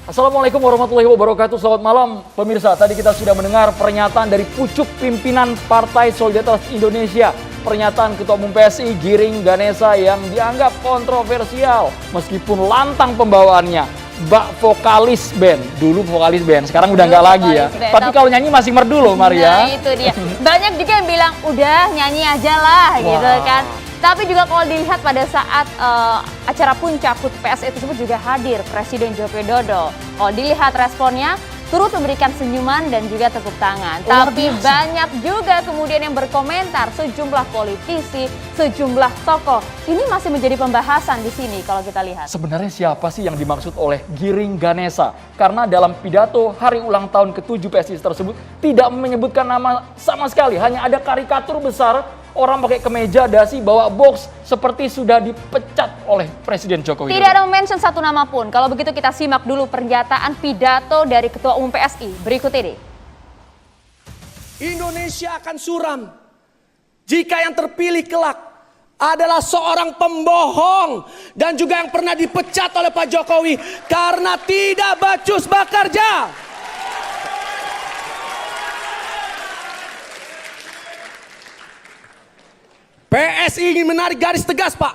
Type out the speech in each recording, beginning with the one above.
Assalamualaikum warahmatullahi wabarakatuh. Selamat malam pemirsa. Tadi kita sudah mendengar pernyataan dari pucuk pimpinan Partai Solidaritas Indonesia. Pernyataan Ketua Umum PSI Giring Ganesa yang dianggap kontroversial meskipun lantang pembawaannya. Mbak vokalis band, dulu vokalis band, sekarang udah nggak lagi ya. Tapi kalau nyanyi masih merdu loh Maria. Nah itu dia. Banyak juga yang bilang udah nyanyi aja lah gitu kan. Tapi juga kalau dilihat pada saat acara puncak HUT PSI tersebut juga hadir Presiden Joko Widodo. Kalau dilihat responnya turut memberikan senyuman dan juga tepuk tangan. Tapi banyak juga kemudian yang berkomentar, sejumlah politisi, sejumlah tokoh. Ini masih menjadi pembahasan di sini kalau kita lihat. Sebenarnya siapa sih yang dimaksud oleh Giring Ganesa? Karena dalam pidato hari ulang tahun ke-7 PSI tersebut tidak menyebutkan nama sama sekali. Hanya ada karikatur besar, orang pakai kemeja, dasi, bawa box seperti sudah dipecat oleh Presiden Joko Widodo. Tidak ada mention satu nama pun. Kalau begitu kita simak dulu pernyataan pidato dari Ketua Umum PSI berikut ini. Indonesia akan suram jika yang terpilih kelak adalah seorang pembohong dan juga yang pernah dipecat oleh Pak Jokowi karena tidak becus bekerja. PSI ingin menarik garis tegas, Pak.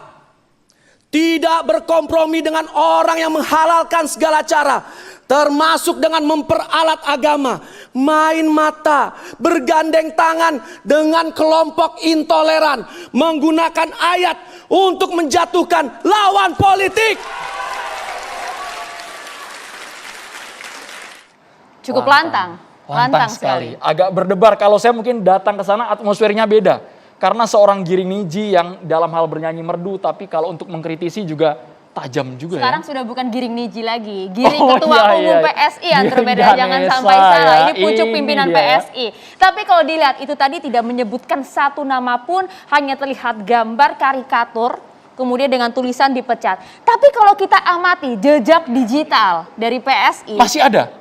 Tidak berkompromi dengan orang yang menghalalkan segala cara, termasuk dengan memperalat agama, main mata, bergandeng tangan dengan kelompok intoleran, menggunakan ayat untuk menjatuhkan lawan politik. Cukup lantang sekali. Agak berdebar. Kalau saya mungkin datang ke sana atmosfernya beda. Karena seorang Giring Niji yang dalam hal bernyanyi merdu, tapi kalau untuk mengkritisi juga tajam juga. Sekarang sudah bukan Giring Niji lagi, Giring Ketua Umum PSI yang berbeda, jangan sampai salah. Ini pucuk pimpinan PSI. Tapi kalau dilihat itu tadi tidak menyebutkan satu nama pun, hanya terlihat gambar karikatur, kemudian dengan tulisan dipecat. Tapi kalau kita amati jejak digital dari PSI.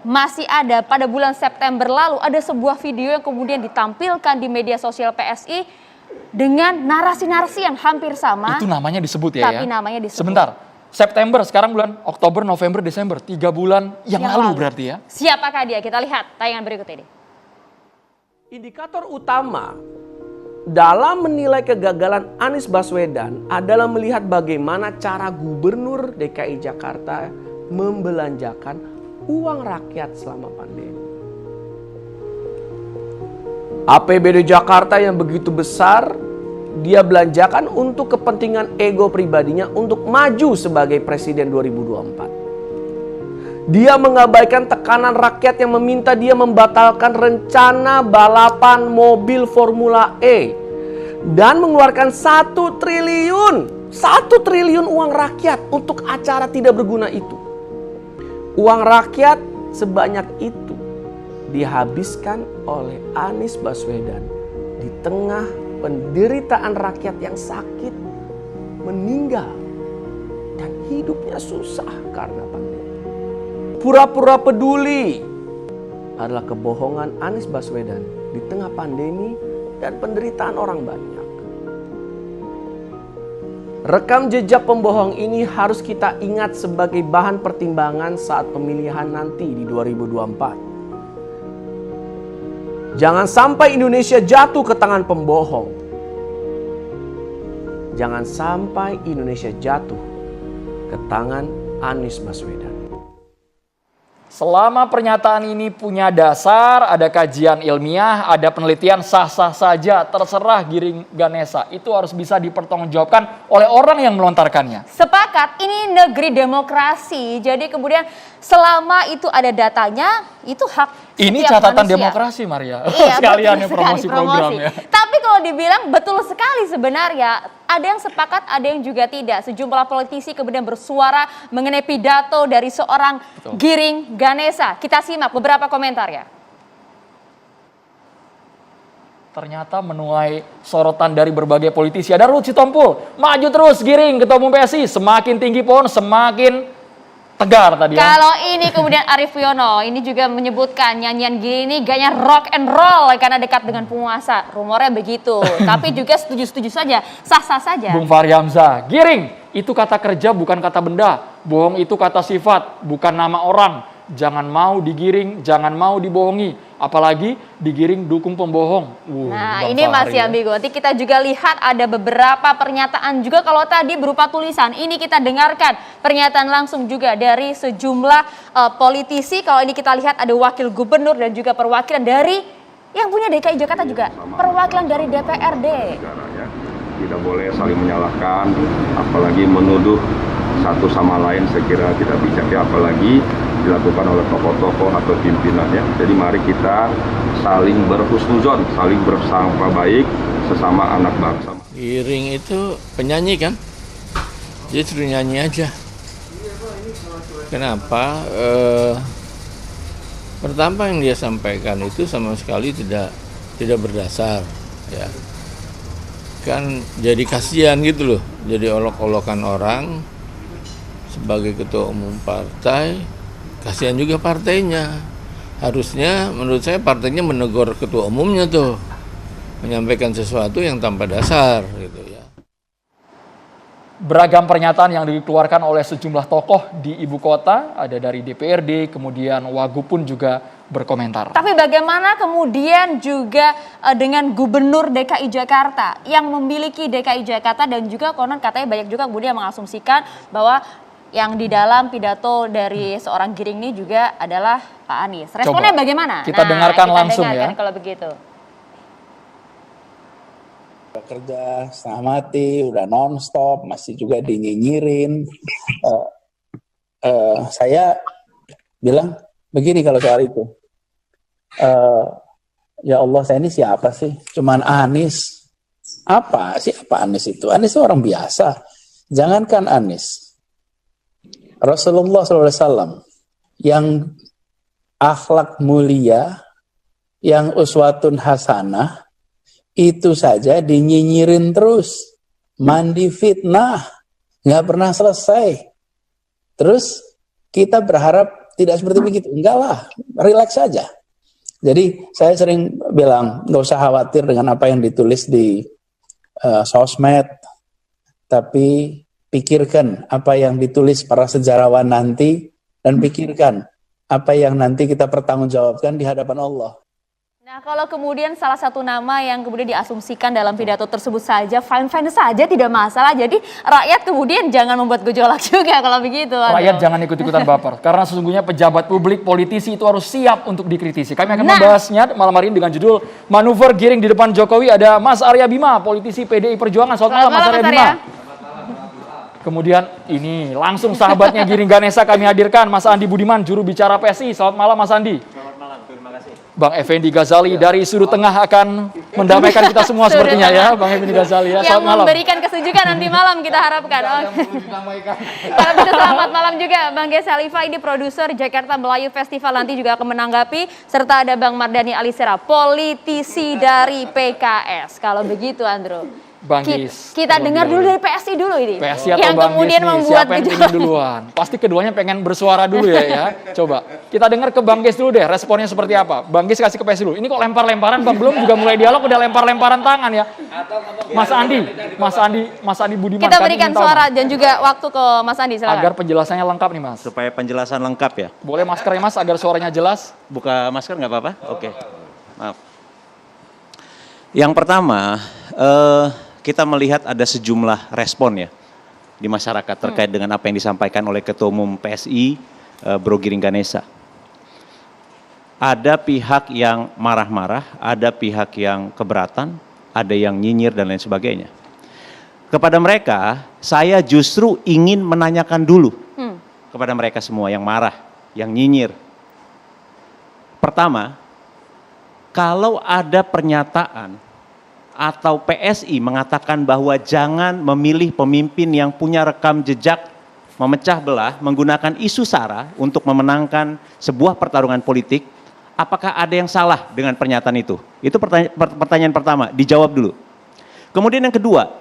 Masih ada. Pada bulan September lalu ada sebuah video yang kemudian ditampilkan di media sosial PSI dengan narasi-narasi yang hampir sama. Itu namanya disebut ya? Tapi namanya disebut. Sebentar, September, sekarang bulan Oktober, November, Desember. 3 bulan yang lalu berarti ya? Siapakah dia? Kita lihat tayangan berikut ini. Indikator utama dalam menilai kegagalan Anies Baswedan adalah melihat bagaimana cara Gubernur DKI Jakarta membelanjakan uang rakyat selama pandemi. APBD Jakarta yang begitu besar, dia belanjakan untuk kepentingan ego pribadinya untuk maju sebagai presiden 2024. Dia mengabaikan tekanan rakyat yang meminta dia membatalkan rencana balapan mobil Formula E dan mengeluarkan 1 triliun uang rakyat untuk acara tidak berguna itu. Uang rakyat sebanyak itu dihabiskan oleh Anies Baswedan di tengah penderitaan rakyat yang sakit, meninggal, dan hidupnya susah karena pandemi. Pura-pura peduli adalah kebohongan Anies Baswedan di tengah pandemi dan penderitaan orang banyak. Rekam jejak pembohong ini harus kita ingat sebagai bahan pertimbangan saat pemilihan nanti di 2024. Jangan sampai Indonesia jatuh ke tangan pembohong. Jangan sampai Indonesia jatuh ke tangan Anies Baswedan. Selama pernyataan ini punya dasar, ada kajian ilmiah, ada penelitian, sah-sah saja, terserah Giring Ganesa. Itu harus bisa dipertanggungjawabkan oleh orang yang melontarkannya. Sepakat, ini negeri demokrasi. Jadi kemudian selama itu ada datanya, itu hak ini setiap catatan manusia. Demokrasi, Maria. Iya, sekalian promosi programnya. Tapi kalau dibilang betul sekali sebenarnya. Ada yang sepakat, ada yang juga tidak. Sejumlah politisi kemudian bersuara mengenai pidato dari seorang Giring Ganesa. Kita simak beberapa komentar ya. Ternyata menuai sorotan dari berbagai politisi. Ada Ruth Sitompul, maju terus Giring, Ketua Umum PSI. Semakin tinggi pohon, semakin tegar tadi ya. Kalau ini kemudian Arief Wiono, ini juga menyebutkan nyanyian gini gayanya rock and roll karena dekat dengan penguasa. Rumornya begitu. Tapi juga setuju-setuju saja, sah-sah saja. Bung Fahri Hamzah, Giring, itu kata kerja bukan kata benda. Bohong itu kata sifat, bukan nama orang. Jangan mau digiring, jangan mau dibohongi, apalagi digiring dukung pembohong. Nah, Bang ini Fahri masih ya. ambigu. Nanti kita juga lihat ada beberapa pernyataan juga kalau tadi berupa tulisan. Ini kita dengarkan pernyataan langsung juga dari sejumlah politisi. Kalau ini kita lihat ada wakil gubernur dan juga perwakilan dari yang punya DKI Jakarta juga, perwakilan dari DPRD. Tidak boleh saling menyalahkan, apalagi menuduh satu sama lain, saya kira tidak bijak ya, apalagi dilakukan oleh tokoh-tokoh atau pimpinannya. Jadi mari kita saling berhusnuzon, saling bersangka baik sesama anak bangsa. Giring itu penyanyi kan? Dia suruh nyanyi aja. Kenapa? Pertama yang dia sampaikan itu sama sekali tidak berdasar, ya. Kan jadi kasihan gitu loh, jadi olok-olokan orang sebagai ketua umum partai, kasihan juga partainya. Harusnya menurut saya partainya menegur ketua umumnya tuh, menyampaikan sesuatu yang tanpa dasar gitu ya. Beragam pernyataan yang dikeluarkan oleh sejumlah tokoh di ibu kota, ada dari DPRD, kemudian Wagub pun juga berkomentar. Tapi bagaimana kemudian juga dengan Gubernur DKI Jakarta yang memiliki DKI Jakarta dan juga konon katanya banyak juga kemudian mengasumsikan bahwa yang di dalam pidato dari seorang Giring ini juga adalah Pak Anies. Responnya bagaimana? Kita dengarkan kita langsung dengarkan ya. Kalau begitu. Kerja setengah mati, udah nonstop, masih juga dinyinyirin. Saya bilang begini kalau soal itu. Ya Allah, saya ini siapa sih? Cuman Anies. Apa sih apa Anies itu? Anies itu orang biasa. Jangankan Anies. Rasulullah SAW yang akhlak mulia, yang uswatun hasanah, itu saja dinyinyirin terus, mandi fitnah, nggak pernah selesai. Terus kita berharap tidak seperti begitu, enggak lah, relax saja. Jadi saya sering bilang nggak usah khawatir dengan apa yang ditulis di sosmed, tapi pikirkan apa yang ditulis para sejarawan nanti dan pikirkan apa yang nanti kita pertanggungjawabkan di hadapan Allah. Nah, kalau kemudian salah satu nama yang kemudian diasumsikan dalam pidato tersebut saja, fine-fine saja, tidak masalah. Jadi rakyat kemudian jangan membuat gejolak juga kalau begitu. Rakyat jangan ikut-ikutan baper. Karena sesungguhnya pejabat publik, politisi itu harus siap untuk dikritisi. Kami akan membahasnya malam hari ini dengan judul Manuver Giring di Depan Jokowi. Ada Mas Arya Bima, politisi PDI Perjuangan. Selamat malam Mas Arya Bima. Kemudian ini langsung sahabatnya Giring Ganesa kami hadirkan, Mas Andi Budiman, juru bicara PSI. Selamat malam Mas Andi. Bang Effendi Ghazali dari sudut tengah akan mendamaikan kita semua sepertinya ya, Bang Effendi Ghazali ya. Yang Selamat malam. memberikan kesejukan nanti malam kita harapkan. Kalau begitu selamat malam juga Bang Gesa Alifa, ini produser Jakarta Melayu Festival, nanti juga akan menanggapi, serta ada Bang Mardhani Alisera, politisi dari PKS. Kalau begitu Andro. Bang Gis. Kita dengar dulu dari PSI dulu ini. PSI atau yang Bang kemudian Gis nih, membuat siapa yang gejolak. ingin duluan? Pasti keduanya pengen bersuara dulu ya. Coba kita dengar ke Bang Gis dulu deh, responnya seperti apa. Bang Gis kasih ke PSI dulu. Ini kok lempar-lemparan, Bang, belum juga mulai dialog udah lempar-lemparan tangan ya. Mas Andi Budiman. Kita berikan suara dan juga waktu ke Mas Andi, silakan. Agar penjelasannya lengkap nih Mas. Supaya penjelasan lengkap ya. Boleh maskernya Mas agar suaranya jelas? Buka masker nggak apa-apa? Oke. Maaf. Yang pertama, kita melihat ada sejumlah respon ya di masyarakat terkait dengan apa yang disampaikan oleh Ketua Umum PSI, Bro Giring Ganesa. Ada pihak yang marah-marah, ada pihak yang keberatan, ada yang nyinyir dan lain sebagainya. Kepada mereka, saya justru ingin menanyakan dulu kepada mereka semua yang marah, yang nyinyir. Pertama, kalau ada pernyataan atau PSI mengatakan bahwa jangan memilih pemimpin yang punya rekam jejak memecah belah menggunakan isu SARA untuk memenangkan sebuah pertarungan politik, apakah ada yang salah dengan pernyataan itu? Itu pertanyaan pertama, dijawab dulu. Kemudian yang kedua,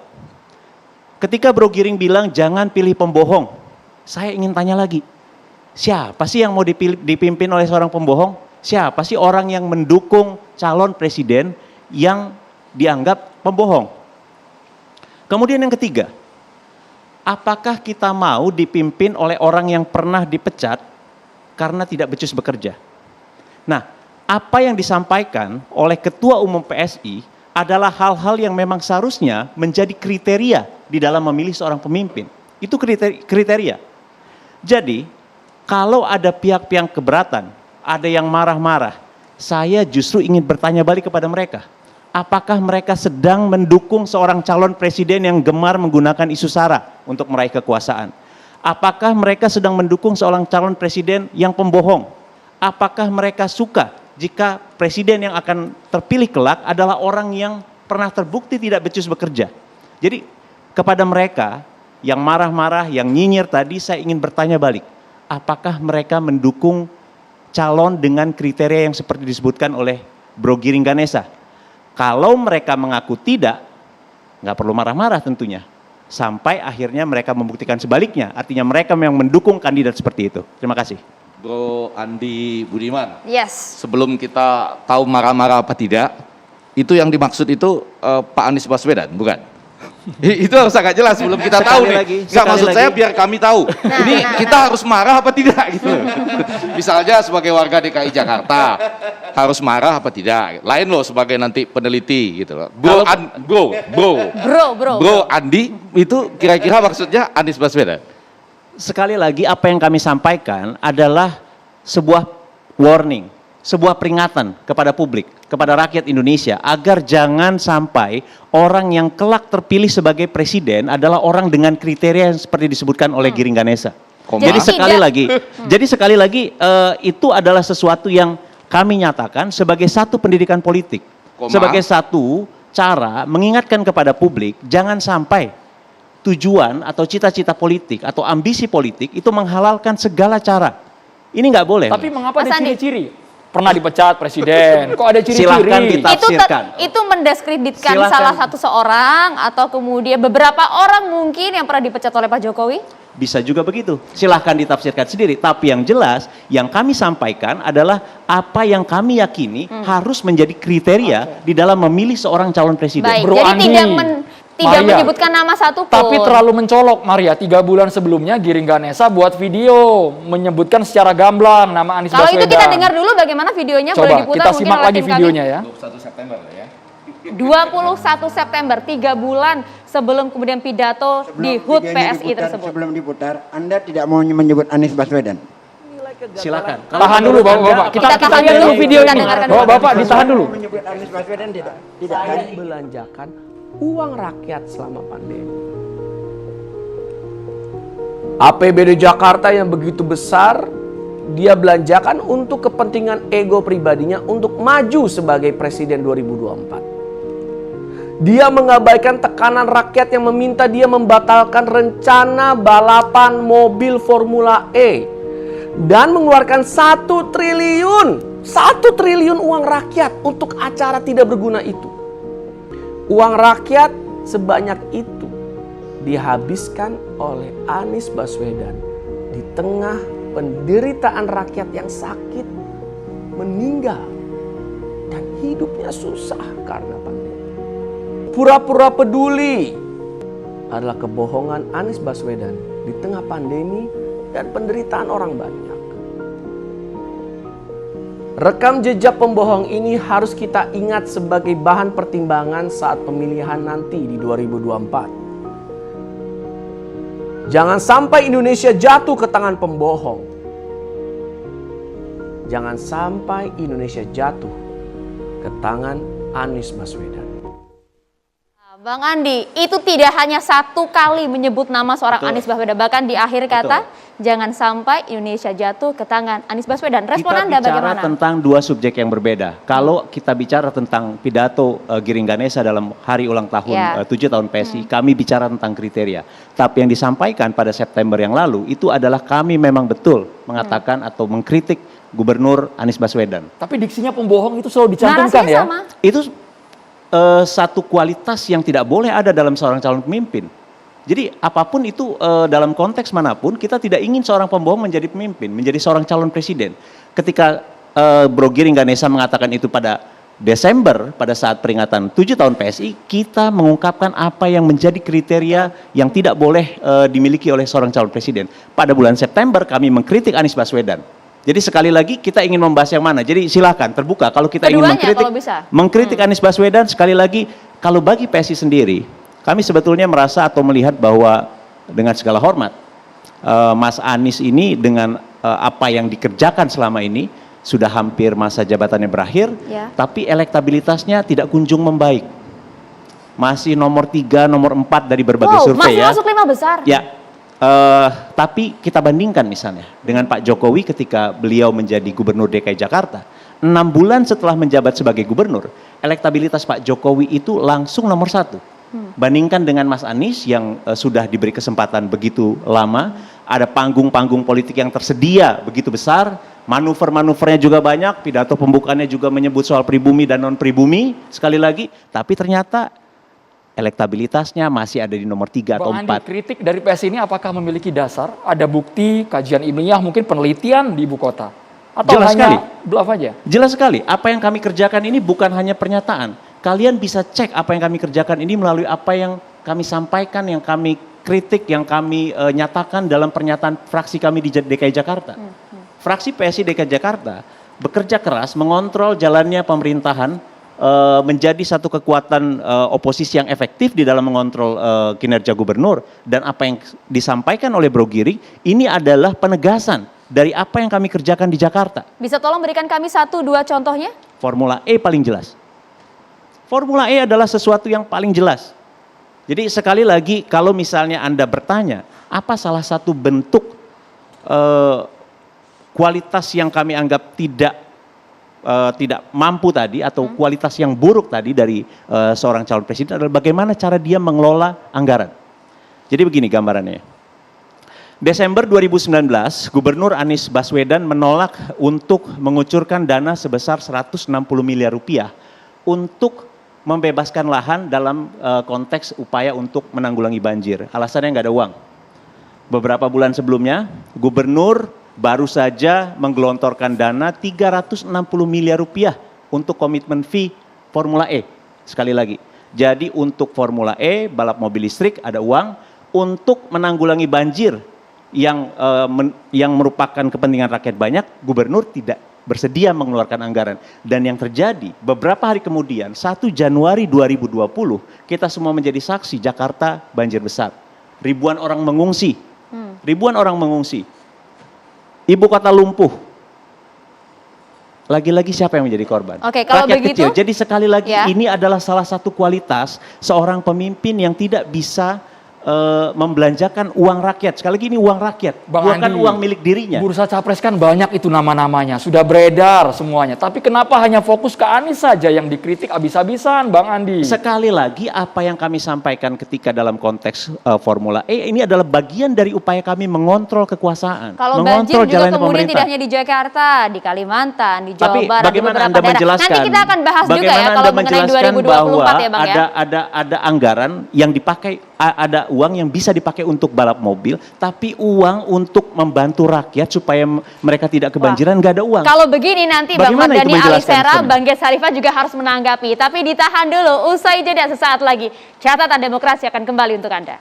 ketika Bro Giring bilang jangan pilih pembohong, saya ingin tanya lagi, siapa sih yang mau dipimpin oleh seorang pembohong? Siapa sih orang yang mendukung calon presiden yang dianggap pembohong? Kemudian yang ketiga, apakah kita mau dipimpin oleh orang yang pernah dipecat karena tidak becus bekerja. Nah, apa yang disampaikan oleh Ketua Umum PSI adalah hal-hal yang memang seharusnya menjadi kriteria di dalam memilih seorang pemimpin. Itu kriteria. Jadi, kalau ada pihak-pihak keberatan, ada yang marah-marah, saya justru ingin bertanya balik kepada mereka. Apakah mereka sedang mendukung seorang calon presiden yang gemar menggunakan isu SARA untuk meraih kekuasaan? Apakah mereka sedang mendukung seorang calon presiden yang pembohong? Apakah mereka suka jika presiden yang akan terpilih kelak adalah orang yang pernah terbukti tidak becus bekerja? Jadi kepada mereka yang marah-marah, yang nyinyir tadi, saya ingin bertanya balik. Apakah mereka mendukung calon dengan kriteria yang seperti disebutkan oleh Bro Giring Ganesa? Kalau mereka mengaku tidak, nggak perlu marah-marah tentunya. Sampai akhirnya mereka membuktikan sebaliknya. Artinya mereka memang mendukung kandidat seperti itu. Terima kasih. Bro Andi Budiman. Yes. Sebelum kita tahu marah-marah apa tidak, itu yang dimaksud itu Pak Anies Baswedan, bukan? Itu harus agak jelas sebelum kita tahu nih. Nggak, maksud saya biar kami tahu. Ini kita harus marah apa tidak gitu. Misalnya sebagai warga DKI Jakarta harus marah apa tidak. Lain loh sebagai nanti peneliti gitu loh. Bro Andi itu kira-kira maksudnya Anies Baswedan. Sekali lagi apa yang kami sampaikan adalah sebuah warning, sebuah peringatan kepada publik, kepada rakyat Indonesia agar jangan sampai orang yang kelak terpilih sebagai presiden adalah orang dengan kriteria yang seperti disebutkan oleh Giring Ganesa. Jadi sekali lagi itu adalah sesuatu yang kami nyatakan sebagai satu pendidikan politik, sebagai satu cara mengingatkan kepada publik jangan sampai tujuan atau cita-cita politik atau ambisi politik itu menghalalkan segala cara. Ini nggak boleh. Tapi mengapa ada ciri-ciri? Pernah dipecat presiden, kok ada ciri-ciri? Silahkan ditafsirkan. Itu mendiskreditkan salah satu seorang atau kemudian beberapa orang mungkin yang pernah dipecat oleh Pak Jokowi? Bisa juga begitu, silahkan ditafsirkan sendiri. Tapi yang jelas, yang kami sampaikan adalah apa yang kami yakini harus menjadi kriteria di dalam memilih seorang calon presiden. Baik, Bro jadi Andi, tidak Maria, menyebutkan nama satu pun. Tapi terlalu mencolok, Maria. 3 bulan sebelumnya Giring Ganesa buat video menyebutkan secara gamblang nama Anies Kalau Baswedan. itu kita dengar dulu bagaimana videonya. Coba boleh diputar kita mungkin simak oleh lagi tim kami. videonya ya. 21 September ya. 21 September, 3 bulan sebelum kemudian pidato di HUT PSI tersebut. Sebelum diputar, Anda tidak mau menyebut Anies Baswedan? Silakan. Tahan dulu Bapak-bapak. Kita tahan lihat dulu, dulu video kita ini. dengarkan dulu. Bapak-bapak ditahan dulu. Menyebut Anies Baswedan tidak Dan belanjakan uang rakyat selama pandemi. APBD Jakarta yang begitu besar, dia belanjakan untuk kepentingan ego pribadinya untuk maju sebagai presiden 2024. Dia mengabaikan tekanan rakyat yang meminta dia membatalkan rencana balapan mobil Formula E dan mengeluarkan 1 triliun uang rakyat untuk acara tidak berguna itu. Uang rakyat sebanyak itu dihabiskan oleh Anies Baswedan di tengah penderitaan rakyat yang sakit, meninggal, dan hidupnya susah karena pandemi. Pura-pura peduli adalah kebohongan Anies Baswedan di tengah pandemi dan penderitaan orang banyak. Rekam jejak pembohong ini harus kita ingat sebagai bahan pertimbangan saat pemilihan nanti di 2024. Jangan sampai Indonesia jatuh ke tangan pembohong. Jangan sampai Indonesia jatuh ke tangan Anies Baswedan. Bang Andi, itu tidak hanya 1 kali menyebut nama seorang Anies Baswedan, bahkan di akhir kata, jangan sampai Indonesia jatuh ke tangan Anies Baswedan. Respon Anda bagaimana? Kita bicara tentang 2 subjek yang berbeda. Kalau kita bicara tentang pidato Giring Ganesa dalam hari ulang tahun 7 tahun PSI, kami bicara tentang kriteria. Tapi yang disampaikan pada September yang lalu, itu adalah kami memang betul mengatakan atau mengkritik Gubernur Anies Baswedan. Tapi diksinya pembohong itu selalu dicantumkan ya. Sama. Itu satu kualitas yang tidak boleh ada dalam seorang calon pemimpin. Jadi apapun itu dalam konteks manapun kita tidak ingin seorang pembohong menjadi pemimpin, menjadi seorang calon presiden. Ketika Bro Giring Ganesa mengatakan itu pada Desember pada saat peringatan 7 tahun PSI, kita mengungkapkan apa yang menjadi kriteria yang tidak boleh dimiliki oleh seorang calon presiden. Pada bulan September kami mengkritik Anies Baswedan. Jadi sekali lagi kita ingin membahas yang mana. Jadi silakan terbuka kalau kita Keduanya, ingin kalau bisa. mengkritik Anies Baswedan. Sekali lagi kalau bagi PSI sendiri, kami sebetulnya merasa atau melihat bahwa dengan segala hormat Mas Anies ini dengan apa yang dikerjakan selama ini sudah hampir masa jabatannya berakhir, tapi elektabilitasnya tidak kunjung membaik. Masih nomor 3, nomor 4 dari berbagai survei masih masuk 5 besar. Ya, tapi kita bandingkan misalnya dengan Pak Jokowi ketika beliau menjadi Gubernur DKI Jakarta, 6 bulan setelah menjabat sebagai Gubernur, elektabilitas Pak Jokowi itu langsung nomor 1. Bandingkan dengan Mas Anies yang sudah diberi kesempatan begitu lama, ada panggung-panggung politik yang tersedia begitu besar, manuver-manuvernya juga banyak, pidato pembukaannya juga menyebut soal pribumi dan non-pribumi, sekali lagi, tapi ternyata elektabilitasnya masih ada di nomor 3 atau 4. Bang Andi, kritik dari PSI ini apakah memiliki dasar? Ada bukti, kajian ilmiah, mungkin penelitian di ibu kota? Atau Jelas hanya sekali. bluff aja? Jelas sekali, apa yang kami kerjakan ini bukan hanya pernyataan. Kalian bisa cek apa yang kami kerjakan ini melalui apa yang kami sampaikan, yang kami kritik, yang kami nyatakan dalam pernyataan fraksi kami di DKI Jakarta. Fraksi PSI DKI Jakarta bekerja keras mengontrol jalannya pemerintahan, menjadi satu kekuatan oposisi yang efektif di dalam mengontrol kinerja gubernur, dan apa yang disampaikan oleh Bro Giring ini adalah penegasan dari apa yang kami kerjakan di Jakarta. Bisa tolong berikan kami 1-2 contohnya? Formula E paling jelas. Formula E adalah sesuatu yang paling jelas. Jadi sekali lagi kalau misalnya Anda bertanya, apa salah satu bentuk kualitas yang kami anggap tidak mampu tadi atau kualitas yang buruk tadi dari seorang calon presiden adalah bagaimana cara dia mengelola anggaran. Jadi begini gambarannya. Desember 2019, Gubernur Anies Baswedan menolak untuk mengucurkan dana sebesar 160 miliar rupiah untuk membebaskan lahan dalam konteks upaya untuk menanggulangi banjir. Alasannya nggak ada uang. Beberapa bulan sebelumnya, Gubernur baru saja menggelontorkan dana 360 miliar rupiah untuk komitmen fee Formula E. Sekali lagi, jadi untuk Formula E, balap mobil listrik ada uang, untuk menanggulangi banjir yang merupakan kepentingan rakyat banyak, Gubernur tidak bersedia mengeluarkan anggaran. Dan yang terjadi beberapa hari kemudian, 1 Januari 2020, kita semua menjadi saksi Jakarta banjir besar. Ribuan orang mengungsi. Ribuan orang mengungsi. Ibu kota lumpuh. Lagi-lagi siapa yang menjadi korban? Oke, kalau rakyat begitu, kecil. Jadi sekali lagi ini adalah salah satu kualitas seorang pemimpin yang tidak bisa membelanjakan uang rakyat. Sekali lagi ini uang rakyat, bukan uang milik dirinya. Bursa capres kan banyak itu nama-namanya, sudah beredar semuanya. Tapi kenapa hanya fokus ke Anies saja yang dikritik habis-habisan, Bang Andi? Sekali lagi apa yang kami sampaikan ketika dalam konteks Formula E ini adalah bagian dari upaya kami mengontrol kekuasaan. Kalau banjir juga kemudian tidak hanya di Jakarta, di Kalimantan, di Jawa Barat, di beberapa daerah. Nanti kita akan bahas juga ya kalau mengenai 2024 ya Bang ya. Ada anggaran yang dipakai, ada uang yang bisa dipakai untuk balap mobil, tapi uang untuk membantu rakyat supaya mereka tidak kebanjiran nggak ada uang. Kalau begini nanti Bang Mardhani Alisera, Bang Ges Harifah juga harus menanggapi. Tapi ditahan dulu, usai jeda sesaat lagi. Catatan Demokrasi akan kembali untuk Anda.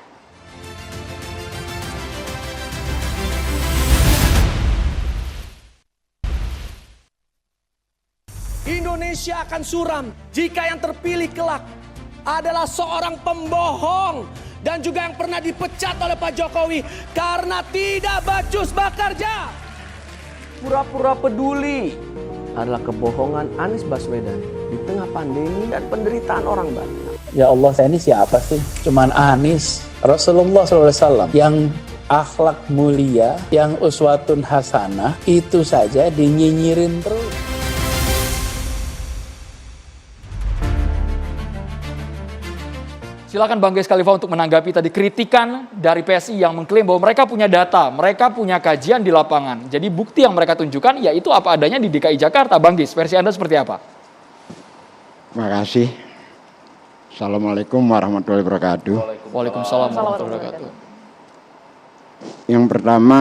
Indonesia akan suram jika yang terpilih kelak adalah seorang pembohong dan juga yang pernah dipecat oleh Pak Jokowi karena tidak becus bekerja. Pura-pura peduli adalah kebohongan Anies Baswedan di tengah pandemi dan penderitaan orang banyak. Ya Allah, saya ini siapa sih? Cuman Anies, Rasulullah SAW yang akhlak mulia, yang uswatun hasanah, itu saja dinyinyirin terus. Silakan Bang Ges Khalifah untuk menanggapi tadi kritikan dari PSI yang mengklaim bahwa mereka punya data, mereka punya kajian di lapangan. Jadi bukti yang mereka tunjukkan yaitu apa adanya di DKI Jakarta. Bang Ges, versi Anda seperti apa? Terima kasih. Assalamualaikum warahmatullahi wabarakatuh. Waalaikumsalam warahmatullahi wabarakatuh. Yang pertama,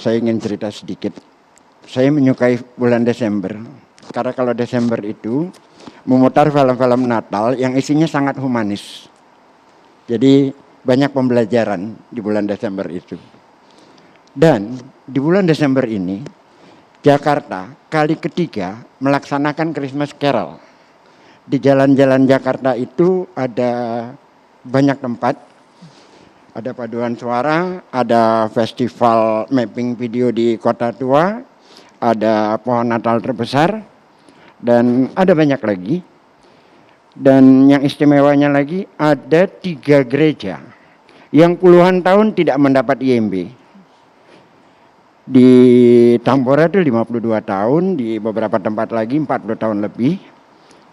saya ingin cerita sedikit. Saya menyukai bulan Desember. Karena kalau Desember itu memutar film-film Natal yang isinya sangat humanis. Jadi banyak pembelajaran di bulan Desember itu. Dan di bulan Desember ini Jakarta kali ketiga melaksanakan Christmas Carol. Di jalan-jalan Jakarta itu ada banyak tempat, ada paduan suara, ada festival mapping video di Kota Tua, ada pohon Natal terbesar, dan ada banyak lagi. Dan yang istimewanya lagi ada 3 gereja yang puluhan tahun tidak mendapat IMB. Di Tambora itu 52 tahun, di beberapa tempat lagi 40 tahun lebih,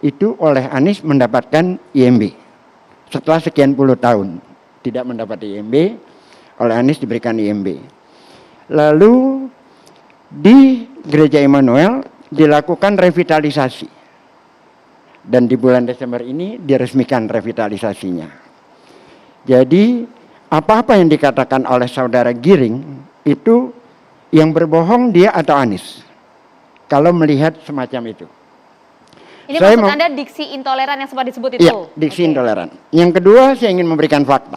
itu oleh Anies mendapatkan IMB. Setelah sekian puluh tahun tidak mendapat IMB, oleh Anies diberikan IMB. Lalu di Gereja Immanuel dilakukan revitalisasi. Dan di bulan Desember ini diresmikan revitalisasinya. Jadi apa-apa yang dikatakan oleh saudara Giring itu yang berbohong dia atau Anies. Kalau melihat semacam itu. Ini maksud Anda diksi intoleran yang sempat disebut itu? Iya, diksi intoleran. Yang kedua saya ingin memberikan fakta.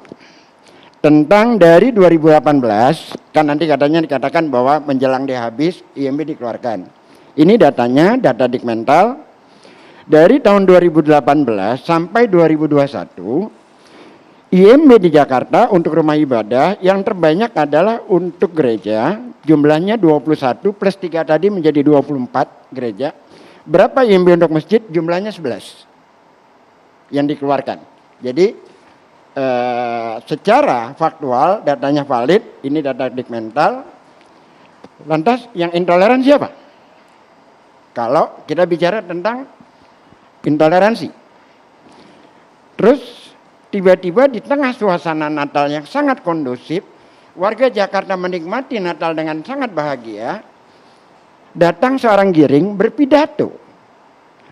Tentang dari 2018, kan nanti katanya dikatakan bahwa menjelang dia habis, IMB dikeluarkan. Ini datanya, data Dikmental. Dari tahun 2018 sampai 2021, IMB di Jakarta untuk rumah ibadah yang terbanyak adalah untuk gereja, jumlahnya 21 plus 3 tadi menjadi 24 gereja. Berapa IMB untuk masjid? Jumlahnya 11 yang dikeluarkan. Jadi secara faktual datanya valid, ini data Dikmental. Lantas yang intoleran siapa? Kalau kita bicara tentang intoleransi. Terus tiba-tiba di tengah suasana Natal yang sangat kondusif, warga Jakarta menikmati Natal dengan sangat bahagia, datang seorang Giring berpidato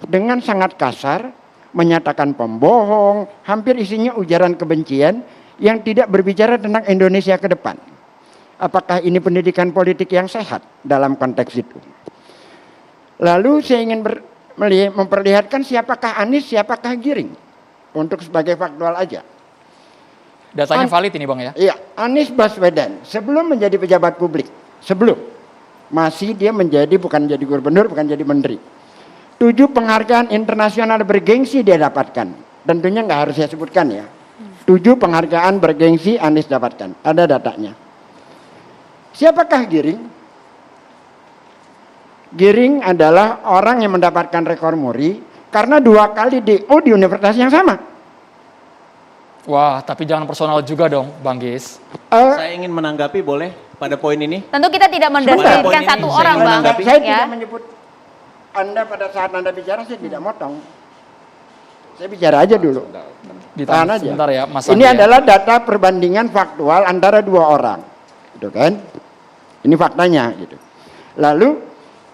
dengan sangat kasar, menyatakan pembohong, hampir isinya ujaran kebencian yang tidak berbicara tentang Indonesia ke depan. Apakah ini pendidikan politik yang sehat dalam konteks itu? Lalu saya ingin memperlihatkan siapakah Anies, siapakah Giring. Untuk sebagai faktual aja. Datanya valid ini Bang ya? Iya, Anies Baswedan sebelum menjadi pejabat publik, masih dia bukan jadi gubernur, bukan jadi menteri. 7 penghargaan internasional bergengsi dia dapatkan. Tentunya nggak harus saya sebutkan ya. 7 penghargaan bergengsi Anies dapatkan. Ada datanya. Siapakah Giring? Giring adalah orang yang mendapatkan rekor muri karena 2 kali DO di universitas yang sama. Wah, tapi jangan personal juga dong, Bang Gis. Saya ingin menanggapi boleh pada poin ini? Tentu kita tidak mendasarkan satu orang, Bang. Saya tidak menyebut Anda pada saat Anda bicara, saya tidak motong. Saya bicara aja dulu. Tahan aja. Sebentar ya, Mas ini adalah data perbandingan faktual antara 2 orang. Gitu kan? Ini faktanya gitu. Lalu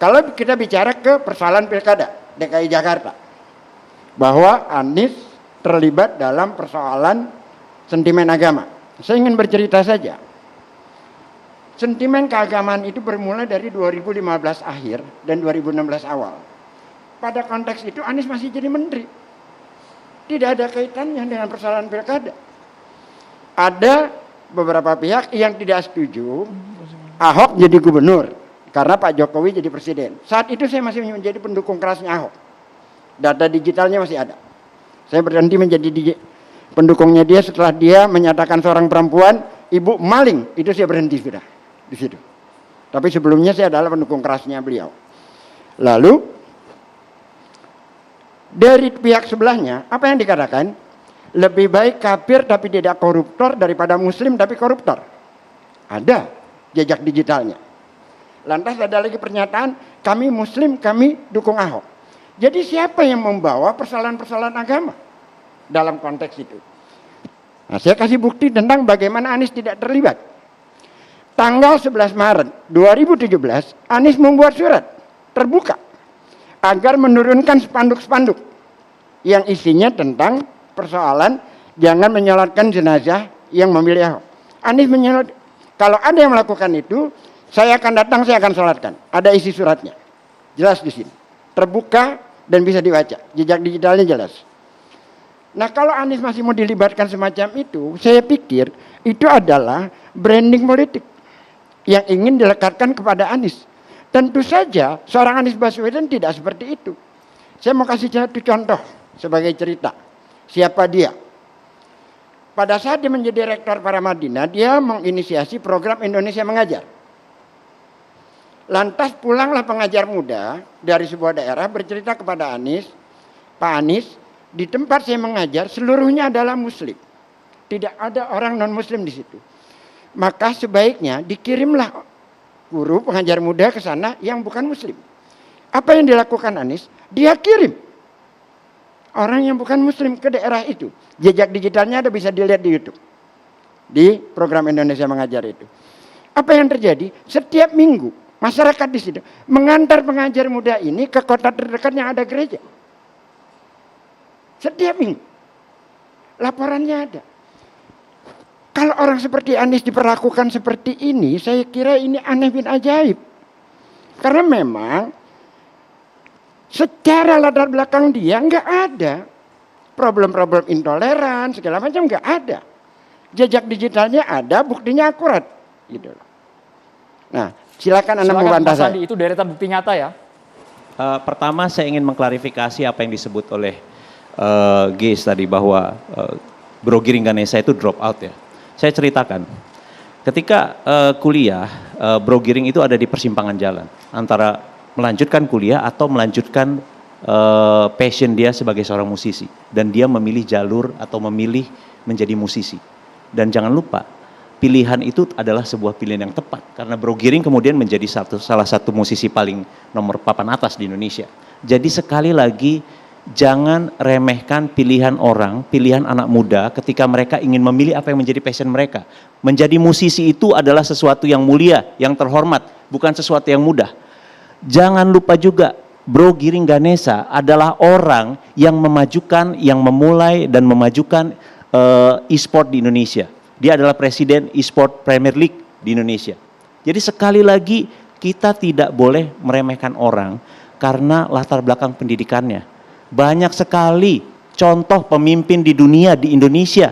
kalau kita bicara ke persoalan pilkada DKI Jakarta, bahwa Anies terlibat dalam persoalan sentimen agama. Saya ingin bercerita saja. Sentimen keagamaan itu bermula dari 2015 akhir dan 2016 awal. Pada konteks itu Anies masih jadi menteri. Tidak ada kaitannya dengan persoalan pilkada. Ada beberapa pihak yang tidak setuju Ahok jadi gubernur karena Pak Jokowi jadi presiden. Saat itu saya masih menjadi pendukung kerasnya Ahok. Data digitalnya masih ada. Saya berhenti menjadi pendukungnya dia setelah dia menyatakan seorang perempuan ibu maling. Itu saya berhenti sudah di situ. Tapi sebelumnya saya adalah pendukung kerasnya beliau. Lalu dari pihak sebelahnya apa yang dikatakan? Lebih baik kafir tapi tidak koruptor daripada muslim tapi koruptor. Ada jejak digitalnya. Lantas ada lagi pernyataan kami muslim, kami dukung Ahok. Jadi siapa yang membawa persoalan-persoalan agama dalam konteks itu? Nah, saya kasih bukti tentang bagaimana Anies tidak terlibat. Tanggal 11 Maret 2017, Anies membuat surat terbuka agar menurunkan spanduk-spanduk yang isinya tentang persoalan jangan menyolatkan jenazah yang memilih Ahok. Anies menyolat, kalau ada yang melakukan itu, saya akan datang, saya akan sholatkan. Ada isi suratnya, jelas di sini, terbuka dan bisa dibaca, jejak digitalnya jelas. Nah kalau Anies masih mau dilibatkan semacam itu, saya pikir itu adalah branding politik yang ingin dilekatkan kepada Anies. Tentu saja seorang Anies Baswedan tidak seperti itu. Saya mau kasih satu contoh sebagai cerita. Siapa dia? Pada saat dia menjadi rektor Paramadina, dia menginisiasi program Indonesia Mengajar. Lantas pulanglah pengajar muda dari sebuah daerah bercerita kepada Anies, Pak Anies, di tempat saya mengajar seluruhnya adalah Muslim. Tidak ada orang non-Muslim di situ. Maka sebaiknya dikirimlah guru pengajar muda ke sana yang bukan Muslim. Apa yang dilakukan Anies? Dia kirim orang yang bukan Muslim ke daerah itu. Jejak digitalnya ada, bisa dilihat di YouTube. Di program Indonesia Mengajar itu. Apa yang terjadi? Setiap minggu masyarakat di situ mengantar pengajar muda ini ke kota terdekat yang ada gereja. Setiap minggu. Laporannya ada. Kalau orang seperti Anies diperlakukan seperti ini, saya kira ini aneh bin ajaib. Karena memang secara latar belakang dia nggak ada problem-problem intoleran segala macam, nggak ada. Jejak digitalnya ada, buktinya akurat. Gitu. Nah, silakan Anda membantah saya. Itu deretan bukti nyata ya. Pertama saya ingin mengklarifikasi apa yang disebut oleh Geis tadi bahwa Bro Giring Ganesa itu drop out ya. Saya ceritakan, ketika kuliah, Bro Giring itu ada di persimpangan jalan antara melanjutkan kuliah atau melanjutkan passion dia sebagai seorang musisi, dan dia memilih jalur atau memilih menjadi musisi. Dan jangan lupa, pilihan itu adalah sebuah pilihan yang tepat karena Bro Giring kemudian menjadi salah satu musisi paling nomor papan atas di Indonesia. Jadi sekali lagi, jangan remehkan pilihan orang, pilihan anak muda ketika mereka ingin memilih apa yang menjadi passion mereka. Menjadi musisi itu adalah sesuatu yang mulia, yang terhormat, bukan sesuatu yang mudah. Jangan lupa juga, Bro Giring Ganesa adalah orang yang memajukan, yang memulai dan memajukan e-sport di Indonesia. Dia adalah presiden e-sport Premier League di Indonesia. Jadi sekali lagi, kita tidak boleh meremehkan orang karena latar belakang pendidikannya. Banyak sekali contoh pemimpin di dunia, di Indonesia,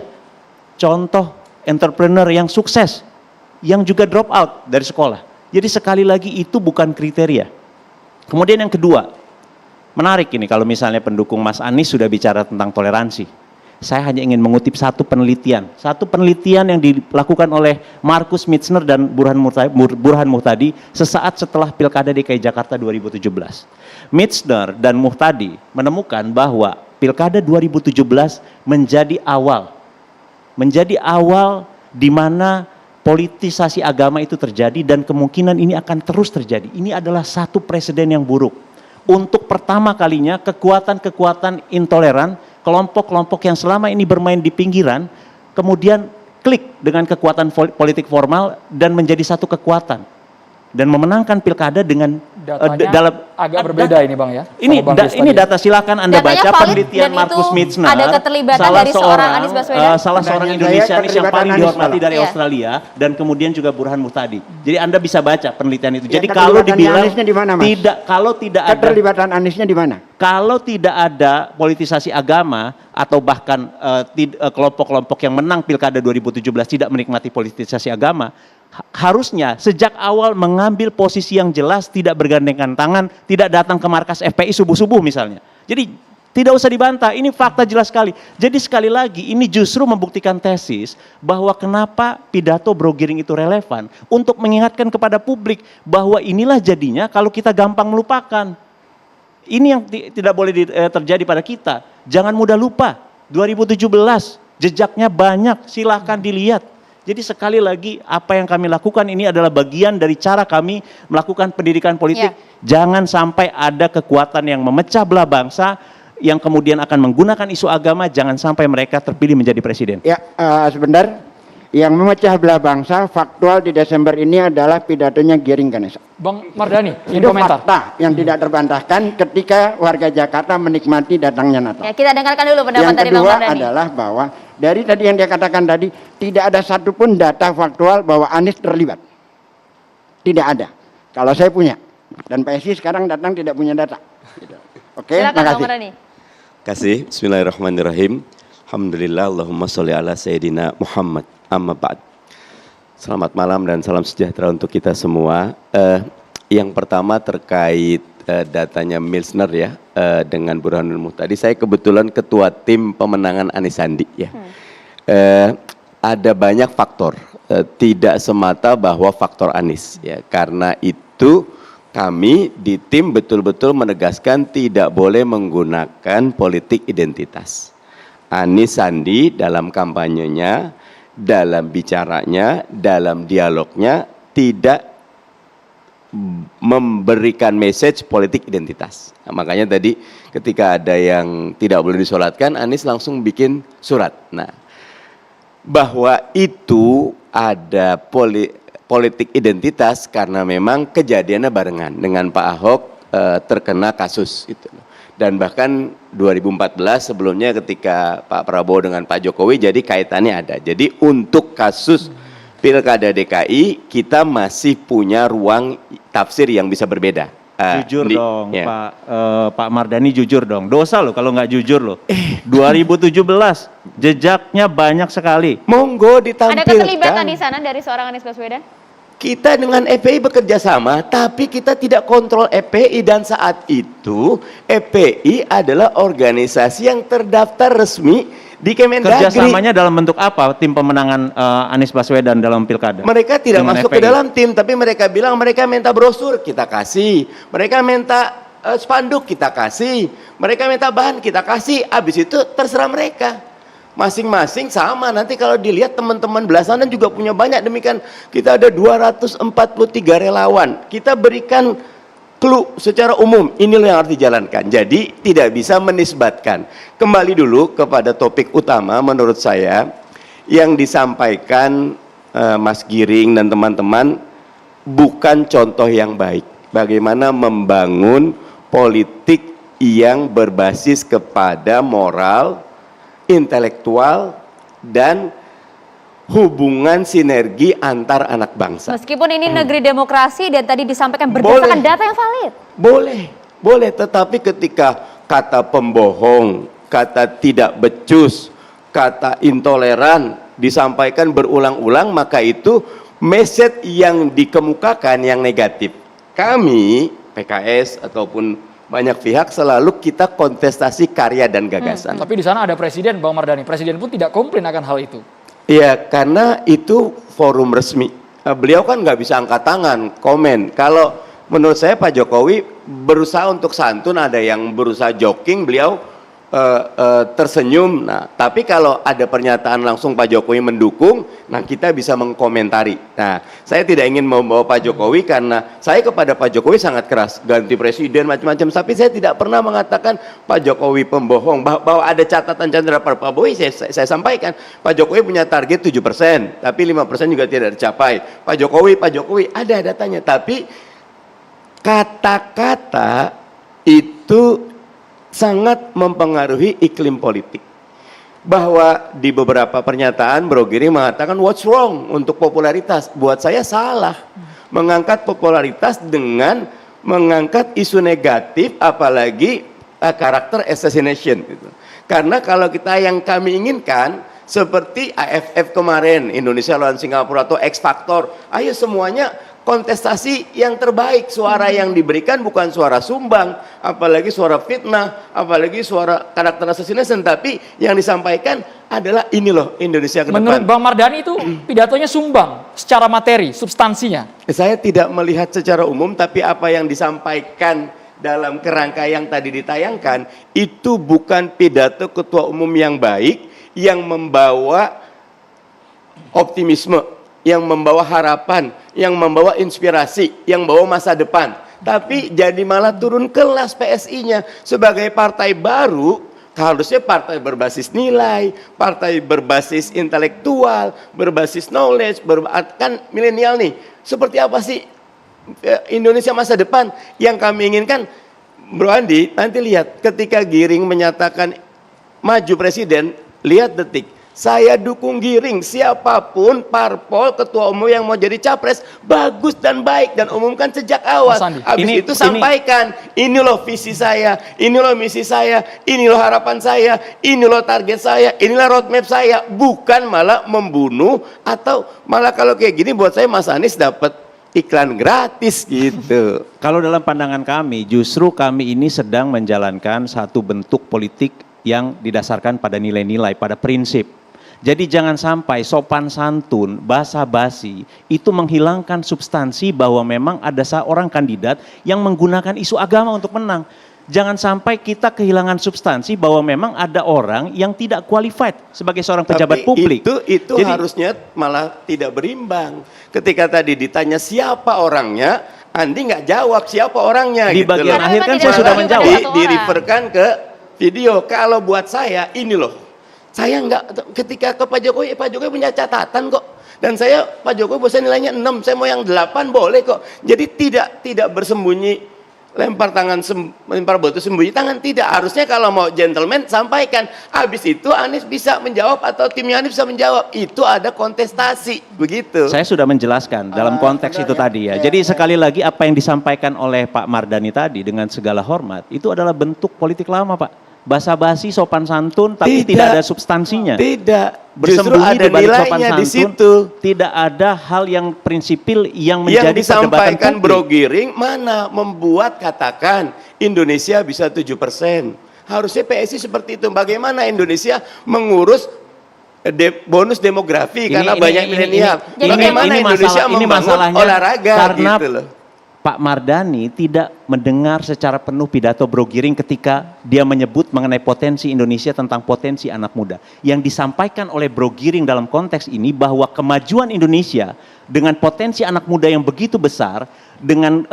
contoh entrepreneur yang sukses, yang juga drop out dari sekolah. Jadi sekali lagi itu bukan kriteria. Kemudian yang kedua, menarik ini kalau misalnya pendukung Mas Anies sudah bicara tentang toleransi. Saya hanya ingin mengutip satu penelitian yang dilakukan oleh Markus Mitzner dan Burhan Muhtadi sesaat setelah Pilkada DKI Jakarta 2017. Mitzner dan Muhtadi menemukan bahwa Pilkada 2017 menjadi awal di mana politisasi agama itu terjadi dan kemungkinan ini akan terus terjadi. Ini adalah satu presiden yang buruk. Untuk pertama kalinya kekuatan-kekuatan intoleran, kelompok-kelompok yang selama ini bermain di pinggiran, kemudian klik dengan kekuatan politik formal dan menjadi satu kekuatan. Dan memenangkan pilkada dengan dalam agak berbeda ini Bang ya. Ini data, silakan Anda baca penelitian Markus Mitzner. Ada keterlibatan dari seorang Anies Baswedan. Salah seorang Indonesianis yang paling dihormati dari Australia dan kemudian juga Burhan Muhtadi. Jadi Anda bisa baca penelitian itu. Jadi kalau dibilang keterlibatan Aniesnya di mana? Kalau tidak ada politisasi agama atau bahkan kelompok-kelompok yang menang Pilkada 2017 tidak menikmati politisasi agama, harusnya sejak awal mengambil posisi yang jelas, tidak bergandengan tangan, tidak datang ke markas FPI subuh-subuh misalnya. Jadi tidak usah dibantah, ini fakta jelas sekali. Jadi sekali lagi ini justru membuktikan tesis bahwa kenapa pidato Bro Giring itu relevan untuk mengingatkan kepada publik bahwa inilah jadinya kalau kita gampang melupakan. Ini yang tidak boleh terjadi pada kita. Jangan mudah lupa, 2017 jejaknya banyak, silahkan dilihat. Jadi sekali lagi apa yang kami lakukan ini adalah bagian dari cara kami melakukan pendidikan politik. Jangan sampai ada kekuatan yang memecah belah bangsa yang kemudian akan menggunakan isu agama, jangan sampai mereka terpilih menjadi presiden. Ya, sebentar. Yang memecah belah bangsa faktual di Desember ini adalah pidatonya Giring Ganesa. Bang Mardhani, itu fakta yang tidak terbantahkan ketika warga Jakarta menikmati datangnya Natal. Ya, kita dengarkan dulu pendapat dari Bang Mardhani. Yang kedua adalah bahwa dari tadi yang dia katakan tadi, tidak ada satupun data faktual bahwa Anies terlibat. Tidak ada. Kalau saya punya. Dan PSI sekarang datang tidak punya data. Oke, terima kasih. Kasih. Bismillahirrahmanirrahim. Alhamdulillah, Allahumma sholli ala Sayyidina Muhammad. Amma ba'd. Selamat malam dan salam sejahtera untuk kita semua. Yang pertama terkait datanya Milsner ya, dengan Burhanul Muhtadi. Saya kebetulan ketua tim pemenangan Anies Sandi ya. Ada banyak faktor, tidak semata bahwa faktor Anies ya. Karena itu kami di tim betul-betul menegaskan tidak boleh menggunakan politik identitas. Anies Sandi dalam kampanyenya, dalam bicaranya, dalam dialognya tidak memberikan message politik identitas. Nah, makanya tadi ketika ada yang tidak boleh disolatkan, Anies langsung bikin surat. Nah, bahwa itu ada politik identitas karena memang kejadiannya barengan dengan Pak Ahok terkena kasus itu. Dan bahkan 2014 sebelumnya ketika Pak Prabowo dengan Pak Jokowi, jadi kaitannya ada. Jadi untuk kasus Pilkada DKI kita masih punya ruang tafsir yang bisa berbeda. Jujur dong, ya. Pak Mardhani jujur dong. Dosa loh kalau nggak jujur loh. 2017 jejaknya banyak sekali. Monggo ditampilkan. Ada keterlibatan di sana dari seorang Anies Baswedan? Kita dengan EPI bekerja sama, tapi kita tidak kontrol EPI dan saat itu EPI adalah organisasi yang terdaftar resmi di Kemendagri. Kerjasamanya dalam bentuk apa tim pemenangan Anies Baswedan dalam pilkada? Mereka tidak dengan masuk FPI. ke dalam tim, tapi mereka bilang mereka minta brosur, kita kasih. Mereka minta spanduk, kita kasih. Mereka minta bahan, kita kasih. Habis itu terserah mereka. Masing-masing sama, nanti kalau dilihat teman-teman belasan juga punya banyak, demikian kita ada 243 relawan. Kita berikan clue secara umum, inilah yang harus dijalankan. Jadi tidak bisa menisbatkan. Kembali dulu kepada topik utama menurut saya yang disampaikan Mas Giring dan teman-teman bukan contoh yang baik. Bagaimana membangun politik yang berbasis kepada moral, intelektual, dan hubungan sinergi antar anak bangsa. Meskipun ini negeri demokrasi dan tadi disampaikan berdasarkan data yang valid. Boleh, tetapi ketika kata pembohong, kata tidak becus, kata intoleran disampaikan berulang-ulang, maka itu message yang dikemukakan yang negatif. Kami, PKS ataupun banyak pihak selalu kita kontestasi karya dan gagasan. Tapi di sana ada presiden, Bang Mardhani. Presiden pun tidak komplain akan hal itu. Iya, karena itu forum resmi. Beliau kan nggak bisa angkat tangan, komen. Kalau menurut saya Pak Jokowi berusaha untuk santun, ada yang berusaha joking, beliau tersenyum. Nah, tapi kalau ada pernyataan langsung Pak Jokowi mendukung, nah kita bisa mengkomentari. Nah, saya tidak ingin membawa Pak Jokowi karena saya kepada Pak Jokowi sangat keras, ganti presiden macam-macam. Tapi saya tidak pernah mengatakan Pak Jokowi pembohong. Bahwa ada catatan-catatan dari Pak Prabowo, saya sampaikan. Pak Jokowi punya target 7%, tapi 5% juga tidak tercapai. Pak Jokowi ada datanya. Tapi kata-kata itu sangat mempengaruhi iklim politik. Bahwa di beberapa pernyataan Bro Giring mengatakan what's wrong untuk popularitas. Buat saya salah. Mengangkat popularitas dengan mengangkat isu negatif, apalagi karakter assassination gitu. Karena kalau kita yang kami inginkan seperti AFF kemarin, Indonesia lawan Singapura atau X Factor, ayo semuanya kontestasi yang terbaik, suara yang diberikan bukan suara sumbang, apalagi suara fitnah, apalagi suara karakter assassination, tapi yang disampaikan adalah ini loh Indonesia ke depan. Menurut Bang Mardhani itu pidatonya sumbang secara materi, substansinya. Saya tidak melihat secara umum, tapi apa yang disampaikan dalam kerangka yang tadi ditayangkan itu bukan pidato ketua umum yang baik, yang membawa optimisme, yang membawa harapan, yang membawa inspirasi, yang membawa masa depan. Tapi jadi malah turun kelas PSI-nya. Sebagai partai baru, harusnya partai berbasis nilai, partai berbasis intelektual, berbasis knowledge, kan milenial nih. Seperti apa sih Indonesia masa depan yang kami inginkan? Bro Andi, nanti lihat ketika Giring menyatakan maju presiden, lihat detik. Saya dukung Giring, siapapun parpol ketua umum yang mau jadi capres, bagus dan baik, dan umumkan sejak awal. Habis itu sampaikan, ini loh visi saya, ini loh misi saya, ini loh harapan saya, ini loh target saya, inilah roadmap saya. Bukan malah membunuh, atau malah kalau kayak gini buat saya Mas Anies dapat iklan gratis gitu. Kalau dalam pandangan kami, justru kami ini sedang menjalankan satu bentuk politik yang didasarkan pada nilai-nilai, pada prinsip. Jadi jangan sampai sopan santun, basa-basi itu menghilangkan substansi bahwa memang ada seorang kandidat yang menggunakan isu agama untuk menang. Jangan sampai kita kehilangan substansi bahwa memang ada orang yang tidak qualified sebagai seorang pejabat publik. Itu Jadi, harusnya malah tidak berimbang. Ketika tadi ditanya siapa orangnya, Andi nggak jawab siapa orangnya. Di gitu bagian loh. akhir kan saya sudah menjawab. Di-referkan ke video. Kalau buat saya ini loh, saya nggak, ketika ke Pak Jokowi punya catatan kok. Dan saya Pak Jokowi bisa nilainya 6, saya mau yang 8 boleh kok. Jadi tidak bersembunyi. Lempar batu sembunyi tangan, tidak. Harusnya kalau mau gentleman sampaikan. Habis itu Anies bisa menjawab atau timnya Anies bisa menjawab. Itu ada kontestasi, begitu. saya sudah menjelaskan dalam konteks itu tadi ya. Jadi sekali lagi apa yang disampaikan oleh Pak Mardhani tadi dengan segala hormat, itu adalah bentuk politik lama Pak. Basa-basi, sopan santun, tapi tidak ada substansinya. Tidak. Bersembunyi Justru ada di balik sopan nilainya santun, di situ. tidak ada hal yang prinsipil yang menjadi Yang disampaikan perdebatan Bro publik. Giring mana membuat katakan Indonesia bisa 7%. Harusnya PSI seperti itu. Bagaimana Indonesia mengurus bonus demografi karena banyak milenial. Bagaimana Indonesia membangun olahraga karena gitu loh. Pak Mardhani tidak mendengar secara penuh pidato Bro Giring ketika dia menyebut mengenai potensi Indonesia tentang potensi anak muda. Yang disampaikan oleh Bro Giring dalam konteks ini bahwa kemajuan Indonesia dengan potensi anak muda yang begitu besar, dengan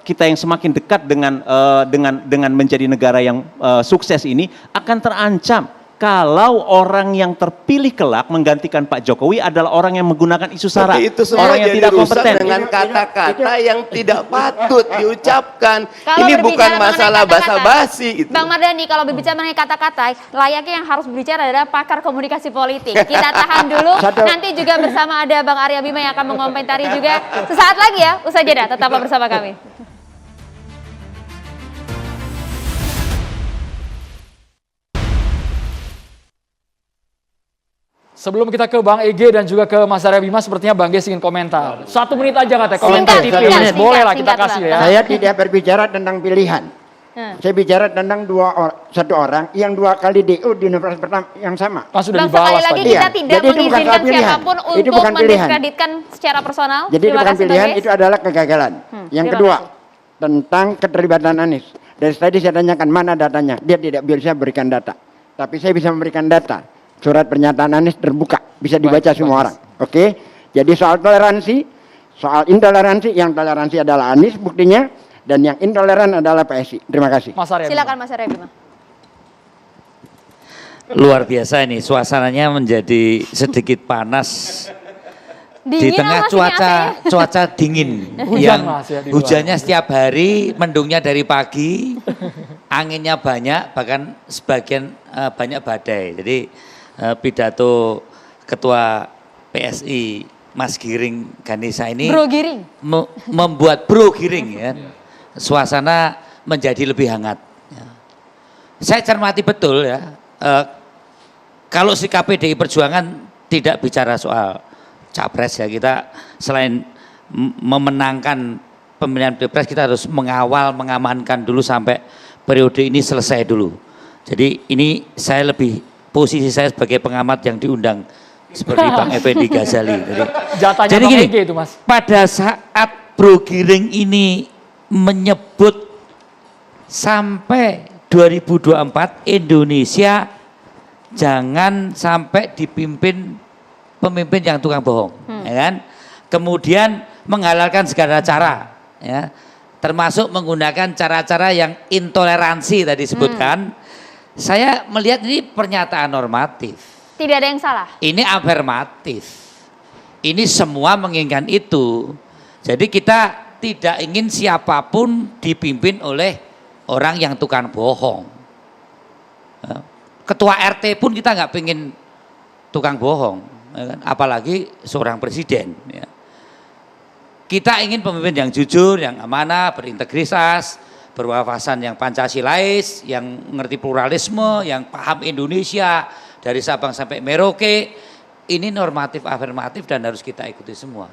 kita yang semakin dekat dengan menjadi negara yang sukses ini akan terancam kalau orang yang terpilih kelak menggantikan Pak Jokowi adalah orang yang menggunakan isu sara, Tapi itu semua orang yang jadi tidak rusak kompeten. dengan kata-kata yang tidak patut diucapkan. Kalau Ini bukan berbicara mengenai masalah kata-kata, basa-basi gitu. Bang Mardhani, kalau berbicara mengenai kata-kata, layaknya yang harus berbicara adalah pakar komunikasi politik. Kita tahan dulu, nanti juga bersama ada Bang Arya Bima yang akan mengomentari juga. Sesaat lagi ya, usai jeda, tetaplah bersama kami. Sebelum kita ke Bang Ege dan juga ke Mas Arya Bima, sepertinya Bang Ges ingin komentar. 1 menit aja katanya, komentar tipis. Boleh lah kita kasih ya. Saya tidak berbicara tentang pilihan. Saya bicara tentang satu orang yang 2 kali DU di universitas pertama yang sama. Kan sudah Bang, dibalas sekali lagi tadi. kita tidak Jadi itu bukan mengizinkan pilihan. siapapun Itu untuk bukan pilihan. mendiskreditkan secara personal. Jadi itu Terima bukan kasih, Bang pilihan, Ges. itu adalah kegagalan. Yang terima kedua, tentang keterlibatan Anies. Dari tadi saya tanyakan mana datanya, dia tidak bisa berikan data. Tapi saya bisa memberikan data. Surat pernyataan Anies terbuka, bisa dibaca semua orang. Oke, jadi soal toleransi, soal intoleransi, yang toleransi adalah Anies buktinya, dan yang intoleran adalah PSI. Terima kasih. Mas Arya Bima. Silakan Mas Arya Bima. Luar biasa ini, suasananya menjadi sedikit panas. Di Dingin tengah apa sih cuaca dingin Hujan, yang Mas, ya, di luar. hujannya setiap hari, mendungnya dari pagi, anginnya banyak, bahkan sebagian banyak badai. Jadi pidato Ketua PSI Mas Giring Ganesa ini Bro Giring membuat Bro Giring ya, suasana menjadi lebih hangat. Ya. Saya cermati betul ya, kalau sikap PDI Perjuangan tidak bicara soal capres ya, kita selain memenangkan pemilihan pilpres kita harus mengawal, mengamankan dulu sampai periode ini selesai dulu. Jadi ini saya lebih, posisi saya sebagai pengamat yang diundang seperti Bang Effendi Ghazali. Jatahnya Jadi Bang gini, Ege itu Mas. pada saat Bro Giring ini menyebut sampai 2024 Indonesia jangan sampai dipimpin pemimpin yang tukang bohong, ya kan? Kemudian menghalalkan segala cara, ya, termasuk menggunakan cara-cara yang intoleransi tadi disebutkan. Saya melihat ini pernyataan normatif. Tidak ada yang salah. Ini afirmatif. Ini semua menginginkan itu. Jadi kita tidak ingin siapapun dipimpin oleh orang yang tukang bohong. Ketua RT pun kita nggak pengen tukang bohong. Apalagi seorang presiden. Ya. Kita ingin pemimpin yang jujur, yang amanah, berintegritas, berwawasan yang Pancasilais, yang mengerti pluralisme, yang paham Indonesia dari Sabang sampai Merauke. Ini normatif afirmatif dan harus kita ikuti semua.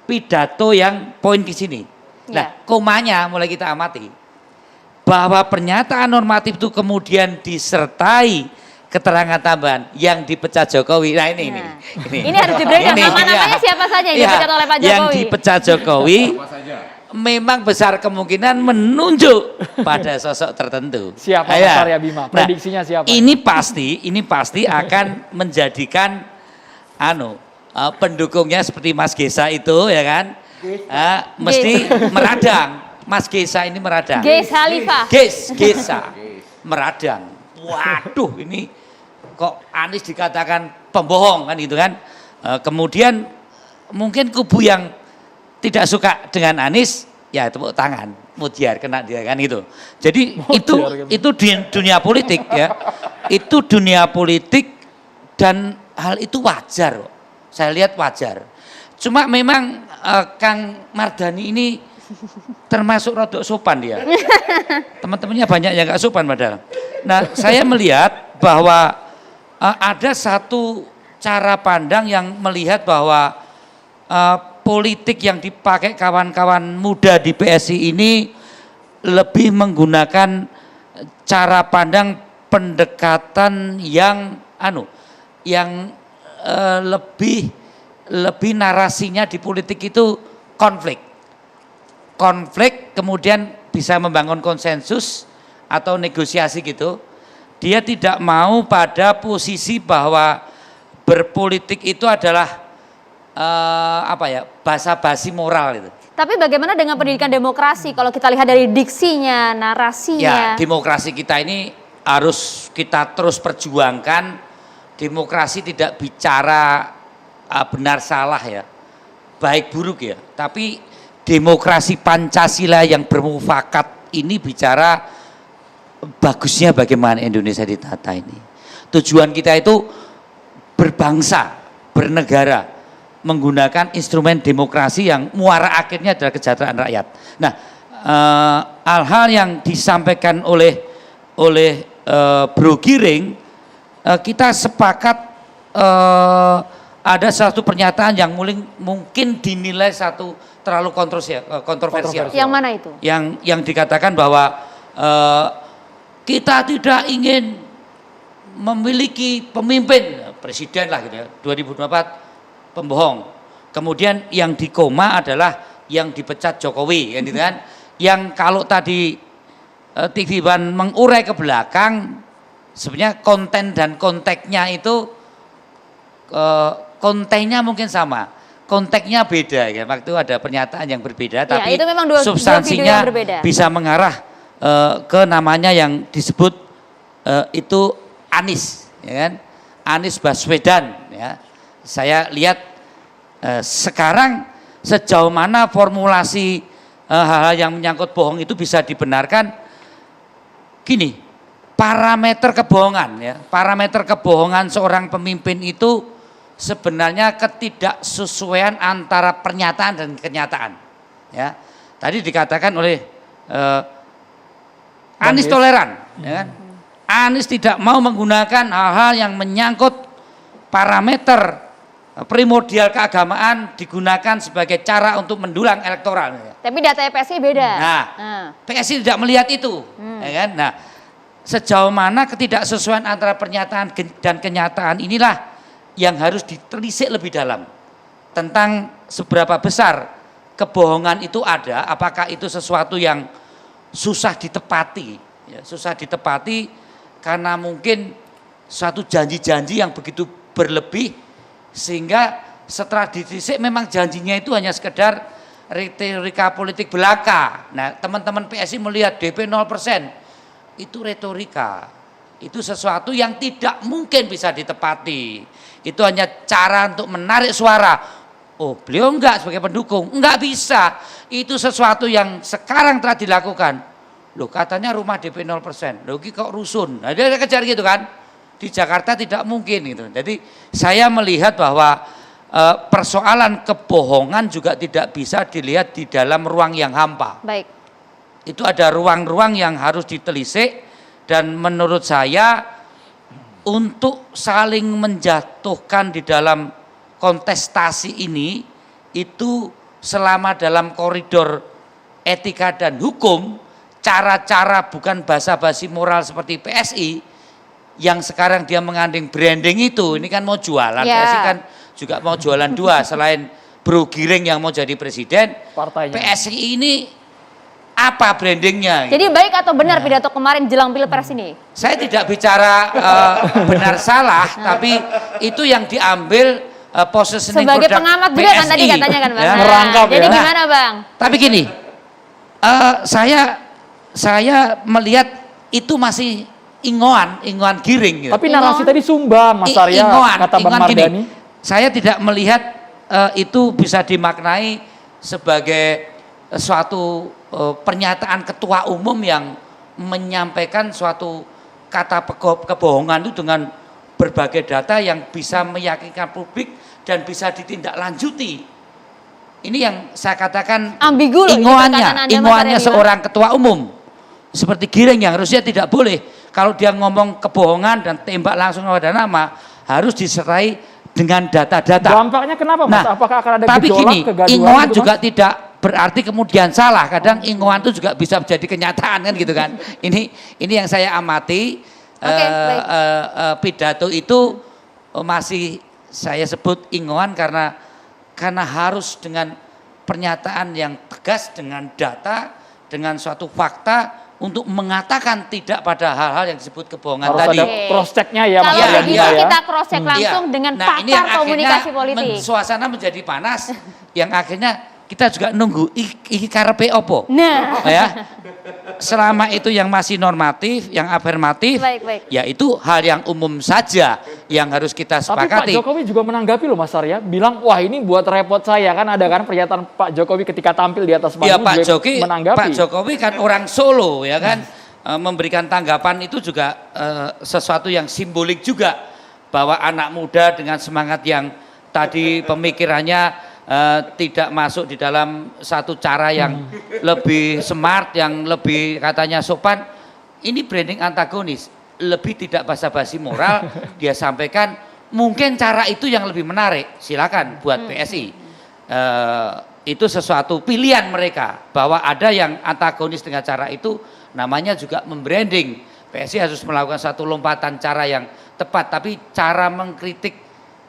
pidato yang poin di sini. Nah, komanya mulai kita amati bahwa pernyataan normatif itu kemudian disertai keterangan tambahan yang dipecat Jokowi. Nah ini harus diberikan nama-namanya siapa saja yang dipecat oleh Pak Jokowi. Yang dipecat Jokowi memang besar kemungkinan menunjuk pada sosok tertentu. Siapa Mas Arya Bima? Prediksinya siapa? Ini pasti akan menjadikan pendukungnya seperti Mas Gesa itu, ya kan? Mesti meradang. Mas Gesa ini meradang. Gesa meradang. Waduh, ini kok Anies dikatakan pembohong kan gitu kan? Kemudian mungkin kubu yang tidak suka dengan Anies ya tepuk tangan, mujar kena dia kan gitu. Jadi itu di dunia politik ya. Itu dunia politik dan hal itu wajar. Saya lihat wajar. Cuma memang Kang Mardhani ini termasuk rodok sopan dia. Teman-temannya banyak yang gak sopan padahal. Nah, saya melihat bahwa ada satu cara pandang yang melihat bahwa politik yang dipakai kawan-kawan muda di PSI ini lebih menggunakan cara pandang pendekatan yang lebih narasinya di politik itu konflik kemudian bisa membangun konsensus atau negosiasi gitu. Dia tidak mau pada posisi bahwa berpolitik itu adalah basa-basi moral itu. Tapi bagaimana dengan pendidikan demokrasi kalau kita lihat dari diksinya, narasinya? Ya, demokrasi kita ini harus kita terus perjuangkan. Demokrasi tidak bicara benar salah ya, baik buruk ya, tapi demokrasi Pancasila yang bermufakat ini bicara bagusnya bagaimana Indonesia ditata ini. Tujuan kita itu berbangsa, bernegara, menggunakan instrumen demokrasi yang muara akhirnya adalah kesejahteraan rakyat. Nah, hal-hal yang disampaikan oleh Bro Giring, kita sepakat ada satu pernyataan yang mungkin dinilai terlalu kontroversial. Yang mana itu? Yang dikatakan bahwa kita tidak ingin memiliki pemimpin presiden lah gitu ya, 2024 pembohong. Kemudian yang di koma adalah yang dipecat Jokowi kan gitu kan. Yang kalau tadi TV One mengurai ke belakang, sebenarnya konten dan konteksnya itu kontennya mungkin sama, konteksnya beda ya. Waktu ada pernyataan yang berbeda, ya, tapi itu memang substansinya berbeda. bisa mengarah ke namanya yang disebut itu Anies, ya kan? Anies Baswedan. Ya. Saya lihat sekarang sejauh mana formulasi hal-hal yang menyangkut bohong itu bisa dibenarkan. Gini, parameter kebohongan ya, parameter kebohongan seorang pemimpin itu sebenarnya ketidaksesuaian antara pernyataan dan kenyataan. Ya, tadi dikatakan oleh Anies toleran, ya kan? Anies tidak mau menggunakan hal-hal yang menyangkut parameter primordial keagamaan digunakan sebagai cara untuk mendulang elektoral. Tapi data PSI beda. Nah, PSI tidak melihat itu, ya kan? Nah, sejauh mana ketidaksesuaian antara pernyataan dan kenyataan inilah yang harus ditelisik lebih dalam tentang seberapa besar kebohongan itu ada, apakah itu sesuatu yang susah ditepati, ya, susah ditepati karena mungkin suatu janji-janji yang begitu berlebih sehingga setelah ditelisik memang janjinya itu hanya sekedar retorika politik belaka. Nah, teman-teman PSI melihat DP 0%. Itu retorika, itu sesuatu yang tidak mungkin bisa ditepati. Itu hanya cara untuk menarik suara. Oh, beliau enggak sebagai pendukung, enggak bisa. Itu sesuatu yang sekarang telah dilakukan. Loh, katanya rumah DP 0%, loh kok rusun. Nah, dia kejar gitu kan. Di Jakarta tidak mungkin gitu. Jadi saya melihat bahwa persoalan kebohongan juga tidak bisa dilihat di dalam ruang yang hampa. Baik. Itu ada ruang-ruang yang harus ditelisik dan menurut saya untuk saling menjatuhkan di dalam kontestasi ini itu selama dalam koridor etika dan hukum, cara-cara bukan basa-basi moral seperti PSI yang sekarang dia mengandung branding itu, ini kan mau jualan, PSI kan juga mau jualan dua, selain Bro Giring yang mau jadi presiden, partainya. PSI ini apa brandingnya? Jadi baik atau benar pidato kemarin jelang Pilpres ini? Saya tidak bicara benar salah, tapi itu yang diambil positioning sebagai produk pengamat juga kan tadi katanya kan Bang. Ya. Nah, jadi gimana Bang? Tapi gini, saya melihat itu masih ingoan Giring. Gitu. Tapi narasi tadi sumbang, Mas Arya, kata Bang Mardhani. Saya tidak melihat itu bisa dimaknai sebagai suatu pernyataan ketua umum yang menyampaikan suatu kata kebohongan itu dengan berbagai data yang bisa meyakinkan publik dan bisa ditindaklanjuti. Ini yang saya katakan ambigu ingoannya seorang ketua umum seperti Giring yang harusnya tidak boleh kalau dia ngomong kebohongan dan tembak langsung pada nama harus disertai dengan data-data. Dampaknya kenapa Mas? Apakah akan ada tapi gejolak, gini, kegaduhan ingoan gitu, juga Mas? tidak berarti kemudian salah. Kadang ingoan itu juga bisa menjadi kenyataan kan gitu kan. Ini yang saya amati. Pidato itu masih saya sebut ingoan karena harus dengan pernyataan yang tegas dengan data, dengan suatu fakta untuk mengatakan tidak pada hal-hal yang disebut kebohongan harus tadi. Ada cross checknya ya Mas. Kalau begitu kita cross check langsung dengan pakar komunikasi politik. Suasana menjadi panas yang akhirnya kita juga nunggu iki karepe opo. Nah, ya. Selama itu yang masih normatif, yang afirmatif, ya itu hal yang umum saja yang harus kita sepakati. Tapi Pak Jokowi juga menanggapi loh Mas Arya, bilang wah ini buat repot saya, kan ada kan pernyataan Pak Jokowi ketika tampil di atas panggung ya, Pak menanggapi. Jokowi kan orang Solo ya kan, memberikan tanggapan itu juga sesuatu yang simbolik juga bahwa anak muda dengan semangat yang tadi pemikirannya tidak masuk di dalam satu cara yang lebih smart, yang lebih katanya sopan. Ini branding antagonis, lebih tidak basa-basi moral. Dia sampaikan mungkin cara itu yang lebih menarik. Silakan buat PSI. Itu sesuatu pilihan mereka bahwa ada yang antagonis dengan cara itu, namanya juga membranding. PSI harus melakukan satu lompatan cara yang tepat, tapi cara mengkritik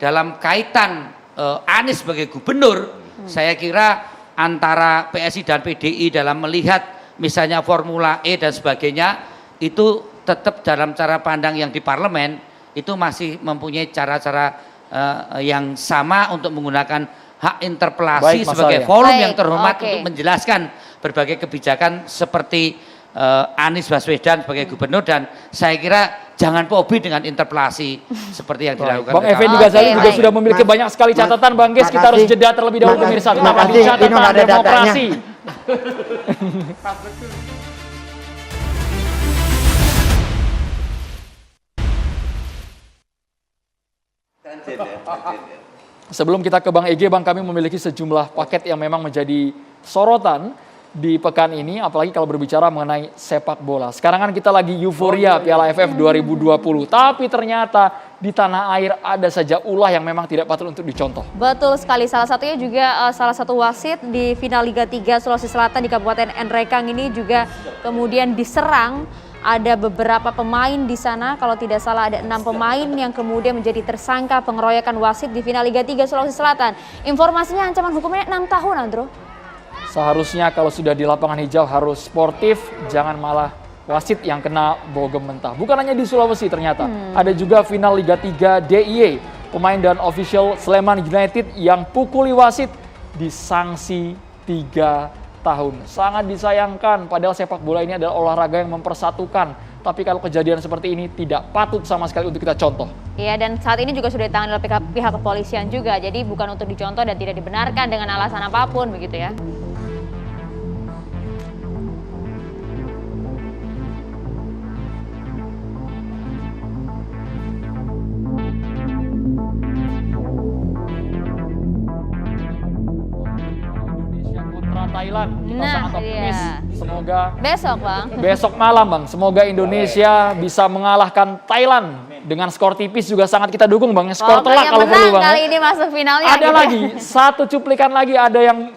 dalam kaitan Anies sebagai gubernur, saya kira antara PSI dan PDI dalam melihat misalnya Formula E dan sebagainya, itu tetap dalam cara pandang yang di parlemen, itu masih mempunyai cara-cara yang sama untuk menggunakan hak interpelasi sebagai forum yang terhormat untuk menjelaskan berbagai kebijakan seperti Anies Baswedan sebagai gubernur, dan saya kira jangan fobi dengan interpelasi seperti yang dilakukan. Bang Effendi Ghazali juga sudah memiliki banyak sekali catatan. Bang Ges, kita harus jeda terlebih dahulu pemirsa. Tetap di catatan demokrasi. Sebelum kita ke Bang EG, Bang, kami memiliki sejumlah paket yang memang menjadi sorotan di pekan ini, apalagi kalau berbicara mengenai sepak bola. Sekarang kan kita lagi euforia Piala AFF 2020, tapi ternyata di tanah air ada saja ulah yang memang tidak patut untuk dicontoh. Betul sekali, salah satunya juga salah satu wasit di final Liga 3 Sulawesi Selatan di Kabupaten Nrekang ini juga kemudian diserang. Ada beberapa pemain di sana, kalau tidak salah ada 6 pemain yang kemudian menjadi tersangka pengeroyokan wasit di final Liga 3 Sulawesi Selatan. Informasinya ancaman hukumnya 6 tahun, Andro. Seharusnya kalau sudah di lapangan hijau harus sportif, jangan malah wasit yang kena bogem mentah. Bukan hanya di Sulawesi ternyata, ada juga final Liga 3 DIY. Pemain dan official Sleman United yang pukuli wasit disanksi 3 tahun. Sangat disayangkan, padahal sepak bola ini adalah olahraga yang mempersatukan. Tapi kalau kejadian seperti ini tidak patut sama sekali untuk kita contoh. Iya, dan saat ini juga sudah ditangani oleh pihak kepolisian juga. Jadi bukan untuk dicontoh dan tidak dibenarkan dengan alasan apapun begitu ya. Thailand. Kita sangat optimis. Semoga besok, Bang. Besok malam, Bang. Semoga Indonesia bisa mengalahkan Thailand dengan skor tipis, juga sangat kita dukung, Bang. Skor telak kalau perlu, Bang. Kali ini masuk finalnya. Ada lagi satu cuplikan lagi, ada yang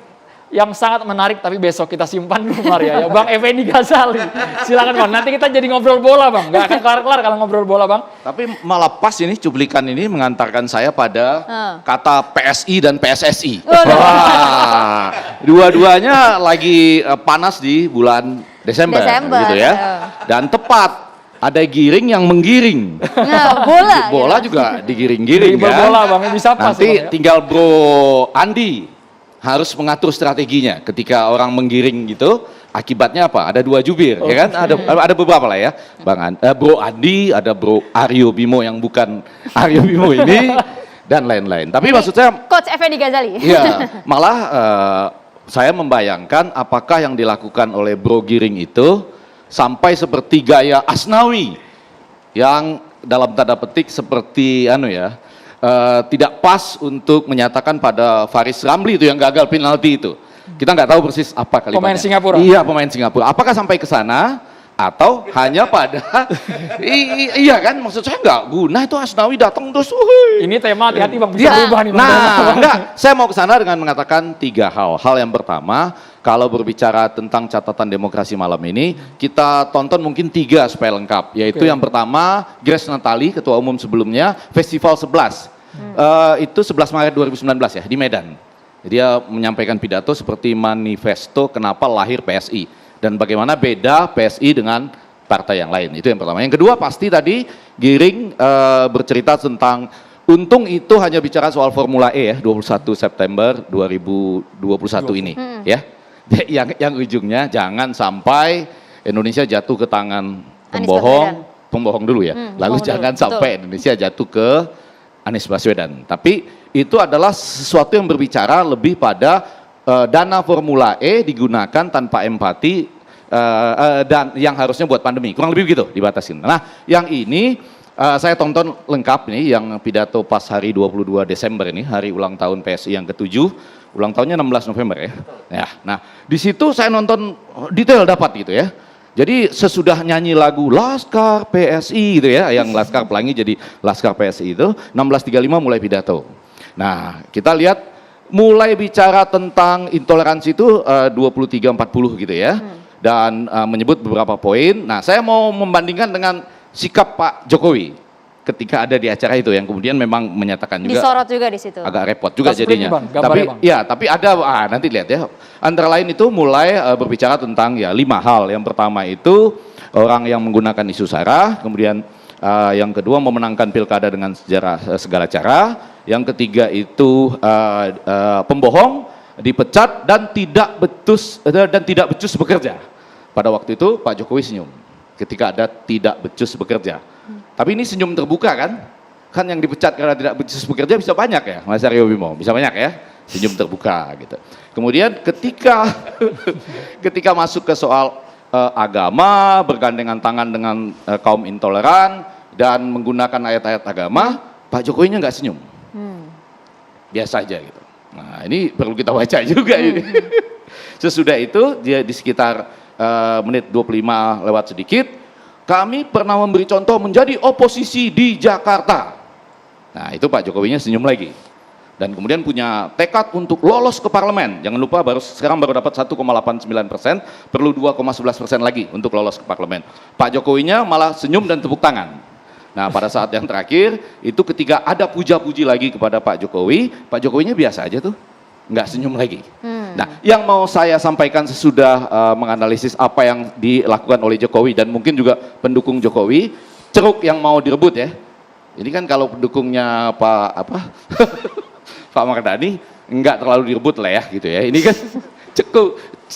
yang sangat menarik, tapi besok kita simpan dulu Maria ya. Bang Effendi Ghazali, silakan Bang. Nanti kita jadi ngobrol bola Bang, nggak akan kelar-kelar kalau ngobrol bola Bang. Tapi malah pas ini cuplikan ini mengantarkan saya pada kata PSI dan PSSI. Wah, dua-duanya lagi panas di bulan Desember. Gitu ya. Dan tepat ada giring yang menggiring. Nah, bola juga digiring-giring kan. Bola Bang, bisa pas. Nanti Bang, ya? tinggal Bro Andi harus mengatur strateginya ketika orang menggiring gitu. Akibatnya apa? Ada 2 jubir, ya kan? Ada beberapa lah ya. Bro Andi, ada Bro Aryo Bimo yang bukan Aryo Bimo ini, dan lain-lain. Tapi maksud saya, Coach Effendi Ghazali. ya malah saya membayangkan apakah yang dilakukan oleh Bro Giring itu sampai seperti gaya Asnawi yang dalam tanda petik seperti tidak pas untuk menyatakan pada Faris Ramli itu yang gagal penalti itu. Kita nggak tahu persis apa kalimatnya. Pemain Singapura. Iya, pemain Singapura. Apakah sampai ke sana atau hanya pada iya kan, maksud saya nggak guna itu Asnawi datang terus. Ini tema hati-hati Bang, bisa berubah nih Bang. Enggak, saya mau ke sana dengan mengatakan 3 hal. Hal yang pertama, kalau berbicara tentang catatan demokrasi malam ini, kita tonton mungkin 3 supaya lengkap. Yaitu yang pertama, Grace Natali, Ketua Umum sebelumnya, Festival 11. Itu 11 Maret 2019 ya, di Medan. Dia menyampaikan pidato seperti manifesto kenapa lahir PSI. Dan bagaimana beda PSI dengan partai yang lain. Itu yang pertama. Yang kedua pasti tadi Giring bercerita tentang untung itu hanya bicara soal Formula E ya, 21 September 2021 ini. Ya. Yang ujungnya jangan sampai Indonesia jatuh ke tangan pembohong dulu ya. Lalu jangan sampai Indonesia jatuh ke Anies Baswedan. Tapi itu adalah sesuatu yang berbicara lebih pada dana Formula E digunakan tanpa empati dan yang harusnya buat pandemi. Kurang lebih begitu dibatasin. Nah, yang ini saya tonton lengkap nih yang pidato pas hari 22 Desember ini, hari ulang tahun PSI yang ke-7. Ulang tahunnya 16 November ya. Ya. Nah, di situ saya nonton detail dapat gitu ya. Jadi sesudah nyanyi lagu Laskar PSI gitu ya, yang Laskar Pelangi jadi Laskar PSI itu, 16.35 mulai pidato. Nah, kita lihat mulai bicara tentang intoleransi itu 23.40 gitu ya. Dan menyebut beberapa poin. Nah, saya mau membandingkan dengan sikap Pak Jokowi ketika ada di acara itu yang kemudian memang menyatakan juga disorot juga di situ. Agak repot juga jadinya. Bang, tapi ada nanti lihat ya. Antara lain itu mulai berbicara tentang 5 hal. Yang pertama itu orang yang menggunakan isu sara, kemudian yang kedua memenangkan pilkada dengan segala cara, yang ketiga itu pembohong dipecat dan tidak becus bekerja. Pada waktu itu Pak Jokowi senyum ketika ada tidak becus bekerja. Tapi ini senyum terbuka kan? Kan yang dipecat karena tidak becus bekerja bisa banyak ya, Mas Aryo Bimo, bisa banyak ya, senyum terbuka gitu. Kemudian ketika masuk ke soal agama, bergandengan tangan dengan kaum intoleran dan menggunakan ayat-ayat agama, Pak Jokowinya nggak senyum, biasa aja gitu. Nah ini perlu kita baca juga ini. Sesudah itu dia di sekitar menit 25 lewat sedikit. Kami pernah memberi contoh menjadi oposisi di Jakarta. Nah itu Pak Jokowinya senyum lagi. Dan kemudian punya tekad untuk lolos ke parlemen. Jangan lupa sekarang baru dapat 1,89%, perlu 2,11% lagi untuk lolos ke parlemen. Pak Jokowinya malah senyum dan tepuk tangan. Nah pada saat yang terakhir, itu ketika ada puja-puji lagi kepada Pak Jokowinya biasa aja tuh, nggak senyum lagi. Nah, yang mau saya sampaikan sesudah menganalisis apa yang dilakukan oleh Jokowi dan mungkin juga pendukung Jokowi, ceruk yang mau direbut ya. Ini kan kalau pendukungnya Pak Mardhani nggak terlalu direbut lah ya gitu ya. Ini kan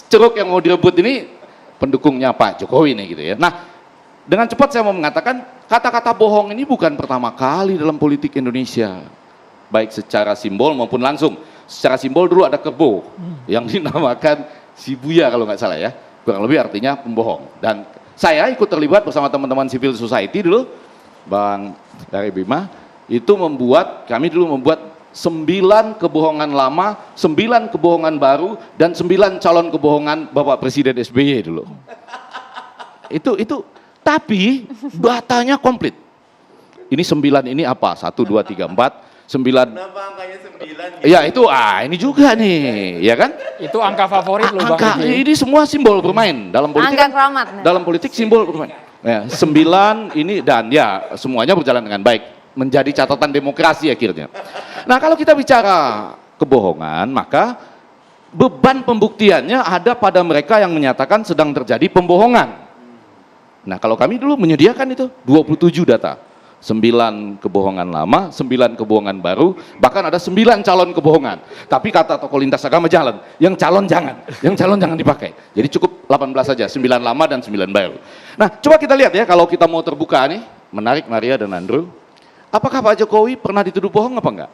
ceruk yang mau direbut ini pendukungnya Pak Jokowi nih gitu ya. Nah, dengan cepat saya mau mengatakan kata-kata bohong ini bukan pertama kali dalam politik Indonesia, baik secara simbol maupun langsung. Secara simbol dulu ada kebo yang dinamakan Shibuya kalau nggak salah ya, kurang lebih artinya pembohong. Dan saya ikut terlibat bersama teman-teman civil society dulu, Bang dari Bima, itu kami dulu membuat 9 kebohongan lama, 9 kebohongan baru, dan 9 calon kebohongan Bapak Presiden SBY dulu. Itu tapi datanya komplit. Ini 9 ini apa? 1, 2, 3, 4. Kenapa angkanya 9? Ya itu, ini juga nih, ya kan? Itu angka favorit loh Bang. Angka, ini semua simbol bermain. Dalam politik Angka keramat. dalam politik simbol bermain. Ya, 9 ini dan ya semuanya berjalan dengan baik. Menjadi catatan demokrasi akhirnya. Nah kalau kita bicara kebohongan, maka beban pembuktiannya ada pada mereka yang menyatakan sedang terjadi pembohongan. Nah kalau kami dulu menyediakan itu 27 data. 9 kebohongan lama, 9 kebohongan baru, bahkan ada 9 calon kebohongan. Tapi kata tokoh lintas agama jalan, yang calon jangan dipakai. Jadi cukup 18 saja, 9 lama dan 9 baru. Nah coba kita lihat ya, kalau kita mau terbuka nih, menarik Maria dan Andrew, apakah Pak Jokowi pernah dituduh bohong apa enggak?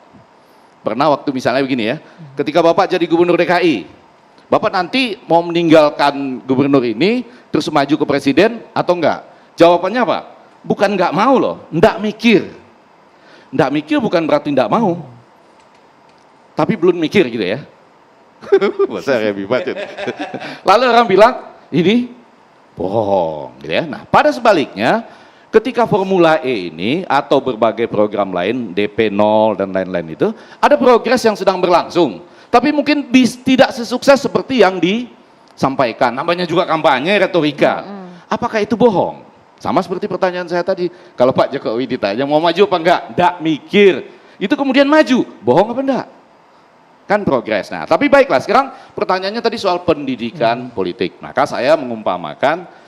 Pernah waktu misalnya begini ya, ketika Bapak jadi gubernur DKI, Bapak nanti mau meninggalkan gubernur ini, terus maju ke presiden atau enggak? Jawabannya apa? Bukan nggak mau loh, nggak mikir. Nggak mikir bukan berarti nggak mau. Tapi belum mikir gitu ya. Bahasa lebih bacot. Lalu orang bilang, ini bohong gitu ya. Nah pada sebaliknya, ketika Formula E ini atau berbagai program lain, DP0 dan lain-lain itu, ada progres yang sedang berlangsung. Tapi mungkin tidak sesukses seperti yang disampaikan. Namanya juga kampanye, retorika. Apakah itu bohong? Sama seperti pertanyaan saya tadi, kalau Pak Jokowi ditanya mau maju apa enggak? Enggak mikir. Itu kemudian maju, bohong apa enggak? Kan progres. Nah, tapi baiklah, sekarang pertanyaannya tadi soal pendidikan politik. Maka saya mengumpamakan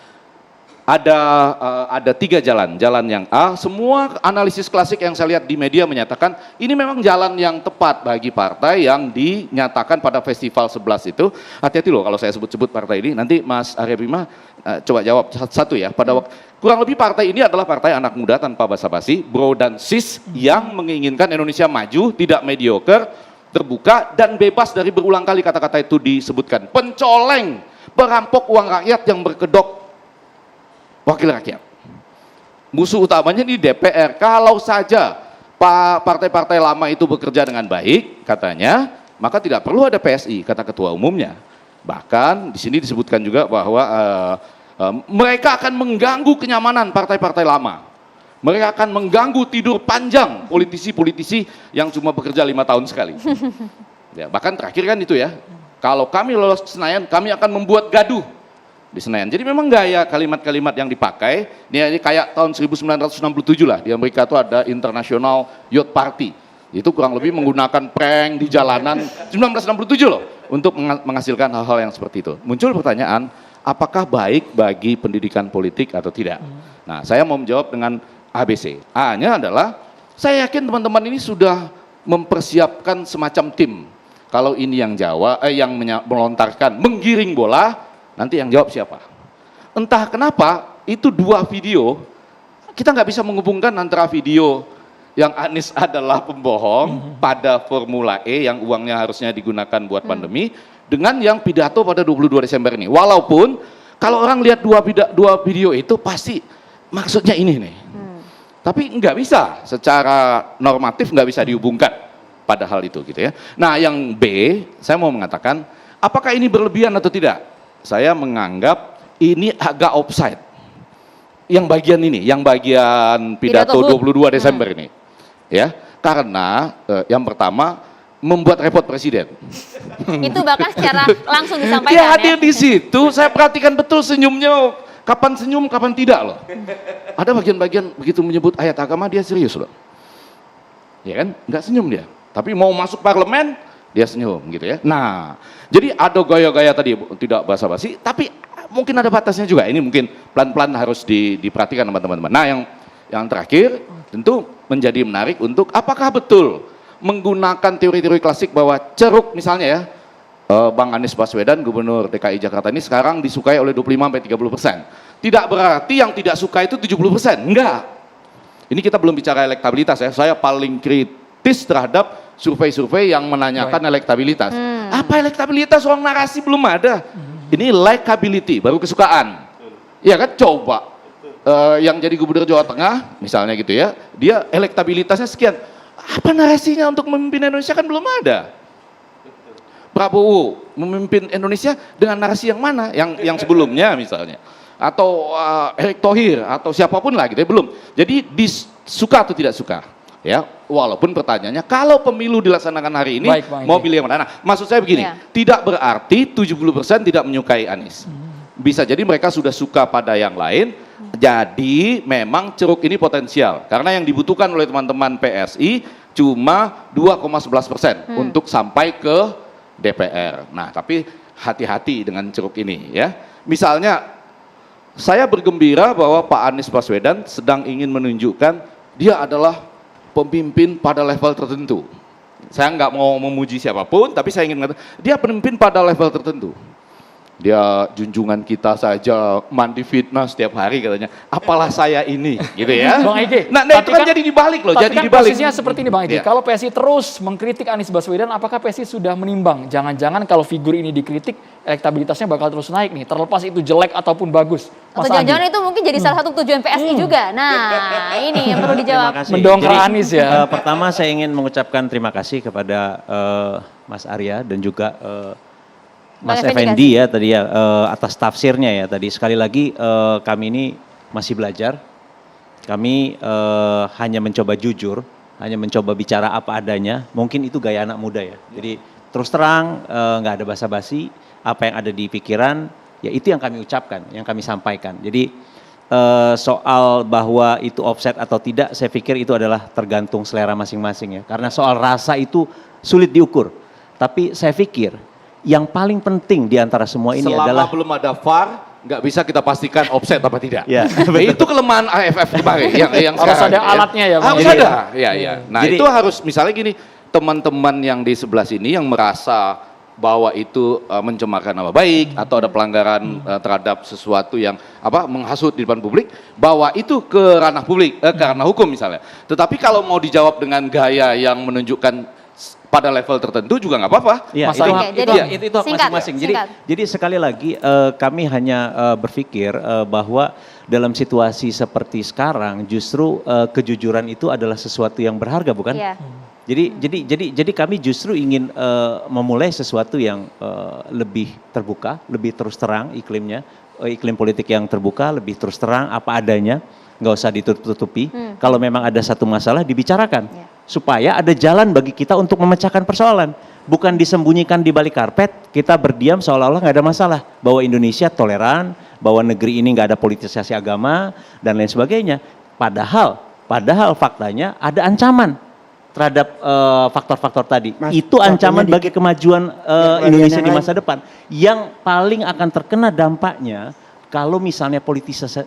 ada 3 jalan. Jalan yang A, semua analisis klasik yang saya lihat di media menyatakan ini memang jalan yang tepat bagi partai yang dinyatakan pada festival 11 itu. Hati-hati loh kalau saya sebut-sebut partai ini, nanti Mas Arya Bima coba jawab satu ya. Pada waktu kurang lebih partai ini adalah partai anak muda tanpa basa-basi, bro dan sis yang menginginkan Indonesia maju, tidak mediocre, terbuka dan bebas dari berulang kali kata-kata itu disebutkan. Pencoleng, perampok uang rakyat yang berkedok wakil rakyat. Musuh utamanya di DPR. Kalau saja partai-partai lama itu bekerja dengan baik, katanya, maka tidak perlu ada PSI, kata ketua umumnya. Bahkan di sini disebutkan juga bahwa mereka akan mengganggu kenyamanan partai-partai lama. Mereka akan mengganggu tidur panjang politisi-politisi yang cuma bekerja 5 tahun sekali. Ya, bahkan terakhir kan itu ya, kalau kami lolos ke Senayan, kami akan membuat gaduh di Senayan. Jadi memang gaya kalimat-kalimat yang dipakai, ini kayak tahun 1967 lah, di Amerika itu ada International Youth Party. Itu kurang lebih menggunakan prank di jalanan, 1967 loh, untuk menghasilkan hal-hal yang seperti itu. Muncul pertanyaan, apakah baik bagi pendidikan politik atau tidak? Nah, saya mau menjawab dengan ABC. A-nya adalah, saya yakin teman-teman ini sudah mempersiapkan semacam tim. Kalau ini yang yang melontarkan, menggiring bola, nanti yang jawab siapa? Entah kenapa, itu 2 video, kita nggak bisa menghubungkan antara video yang Anies adalah pembohong pada Formula E yang uangnya harusnya digunakan buat pandemi, dengan yang pidato pada 22 Desember ini. Walaupun kalau orang lihat dua video itu pasti maksudnya ini nih. Tapi nggak bisa secara normatif nggak bisa dihubungkan pada hal itu gitu ya. Nah yang B, saya mau mengatakan apakah ini berlebihan atau tidak? Saya menganggap ini agak offside. Yang bagian ini, yang bagian pidato 22 Desember ini. Ya, karena yang pertama membuat repot presiden. Itu bahkan secara langsung disampaikan. Dia hadir di situ, saya perhatikan betul senyumnya, kapan senyum, kapan tidak loh. Ada bagian-bagian begitu menyebut ayat agama dia serius loh. Ya kan, nggak senyum dia. Tapi mau masuk parlemen, dia senyum gitu ya. Nah, jadi ada gaya-gaya tadi tidak basa-basi, tapi mungkin ada batasnya juga. Ini mungkin pelan-pelan harus diperhatikan teman-teman. Nah, yang terakhir tentu menjadi menarik untuk apakah betul menggunakan teori-teori klasik bahwa ceruk misalnya ya, Bang Anies Baswedan, Gubernur DKI Jakarta ini sekarang disukai oleh 25-30%. Tidak berarti yang tidak suka itu 70%, enggak. Ini kita belum bicara elektabilitas ya, saya paling kritis terhadap survei-survei yang menanyakan elektabilitas. Apa elektabilitas, orang narasi belum ada. Ini likability, baru kesukaan. Iya kan, coba. Yang jadi Gubernur Jawa Tengah, misalnya gitu ya, dia elektabilitasnya sekian. Apa narasinya untuk memimpin Indonesia kan belum ada. Prabowo memimpin Indonesia dengan narasi yang mana? Yang sebelumnya misalnya. Atau Erick Thohir atau siapapun lah gitu ya, belum. Jadi suka atau tidak suka. Ya, walaupun pertanyaannya kalau pemilu dilaksanakan hari ini Baik, Bang mau Ege. pilih yang mana? Nah, maksud saya begini, tidak berarti 70% tidak menyukai Anies. Bisa jadi mereka sudah suka pada yang lain. Jadi memang ceruk ini potensial karena yang dibutuhkan oleh teman-teman PSI cuma 2,11% untuk sampai ke DPR. Nah, tapi hati-hati dengan ceruk ini ya. Misalnya saya bergembira bahwa Pak Anies Baswedan sedang ingin menunjukkan dia adalah pemimpin pada level tertentu. Saya nggak mau memuji siapapun, tapi saya ingin mengatakan dia pemimpin pada level tertentu. Dia junjungan kita saja mandi fitnah setiap hari katanya. Apalah saya ini, gitu ya. Bang Ege, Nah itu kan jadi dibalik loh, tapi jadi kan dibalik. posisinya seperti ini Bang Ege. Iya. Kalau PSI terus mengkritik Anies Baswedan, apakah PSI sudah menimbang? Jangan-jangan kalau figur ini dikritik, elektabilitasnya bakal terus naik nih. Terlepas itu jelek ataupun bagus. Atau Mas jangan-jangan Andi. itu mungkin jadi salah satu tujuan PSI juga. Nah, ini yang perlu dijawab. Terima kasih. Mendongkrak Jadi, Anies ya. Pertama saya ingin mengucapkan terima kasih kepada Mas Arya dan juga Mas Bang Effendi ya tadi ya atas tafsirnya ya tadi. Sekali lagi kami ini masih belajar. Kami hanya mencoba jujur, hanya mencoba bicara apa adanya. Mungkin itu gaya anak muda ya. Jadi terus terang nggak ada basa-basi. Apa yang ada di pikiran ya itu yang kami ucapkan, yang kami sampaikan. Jadi soal bahwa itu offset atau tidak, saya pikir itu adalah tergantung selera masing-masing ya. Karena soal rasa itu sulit diukur. Tapi saya pikir yang paling penting di antara semua ini Selama adalah belum ada VAR, nggak bisa kita pastikan offset apa tidak. Ya, Nah, itu kelemahan AFF kemarin yang Harus sekarang, ada alatnya ya, Bang. Harus Jadi- ada. Ya. Nah Jadi- itu harus misalnya gini, teman-teman yang di sebelah sini yang merasa bahwa itu mencemarkan nama baik atau ada pelanggaran terhadap sesuatu yang menghasut di depan publik, bahwa itu ke ranah publik, ke ranah hukum misalnya. Tetapi kalau mau dijawab dengan gaya yang menunjukkan pada level tertentu juga nggak apa-apa. Ya, Mas itu, Andi. hak- Oke, jadi itu hak singkat, masing-masing. singkat. Jadi sekali lagi kami hanya berpikir bahwa dalam situasi seperti sekarang justru kejujuran itu adalah sesuatu yang berharga, bukan? Iya. Jadi kami justru ingin memulai sesuatu yang lebih terbuka, lebih terus terang iklimnya, iklim politik yang terbuka, lebih terus terang apa adanya, nggak usah ditutup-tutupi. Kalau memang ada satu masalah dibicarakan, supaya ada jalan bagi kita untuk memecahkan persoalan. Bukan disembunyikan di balik karpet, kita berdiam seolah-olah nggak ada masalah. Bahwa Indonesia toleran, bahwa negeri ini nggak ada politisasi agama, dan lain sebagainya. Padahal faktanya ada ancaman terhadap faktor-faktor tadi. Mas, Itu ancaman waktunya bagi kemajuan bagian Indonesia yang di lain. masa depan. Yang paling akan terkena dampaknya kalau misalnya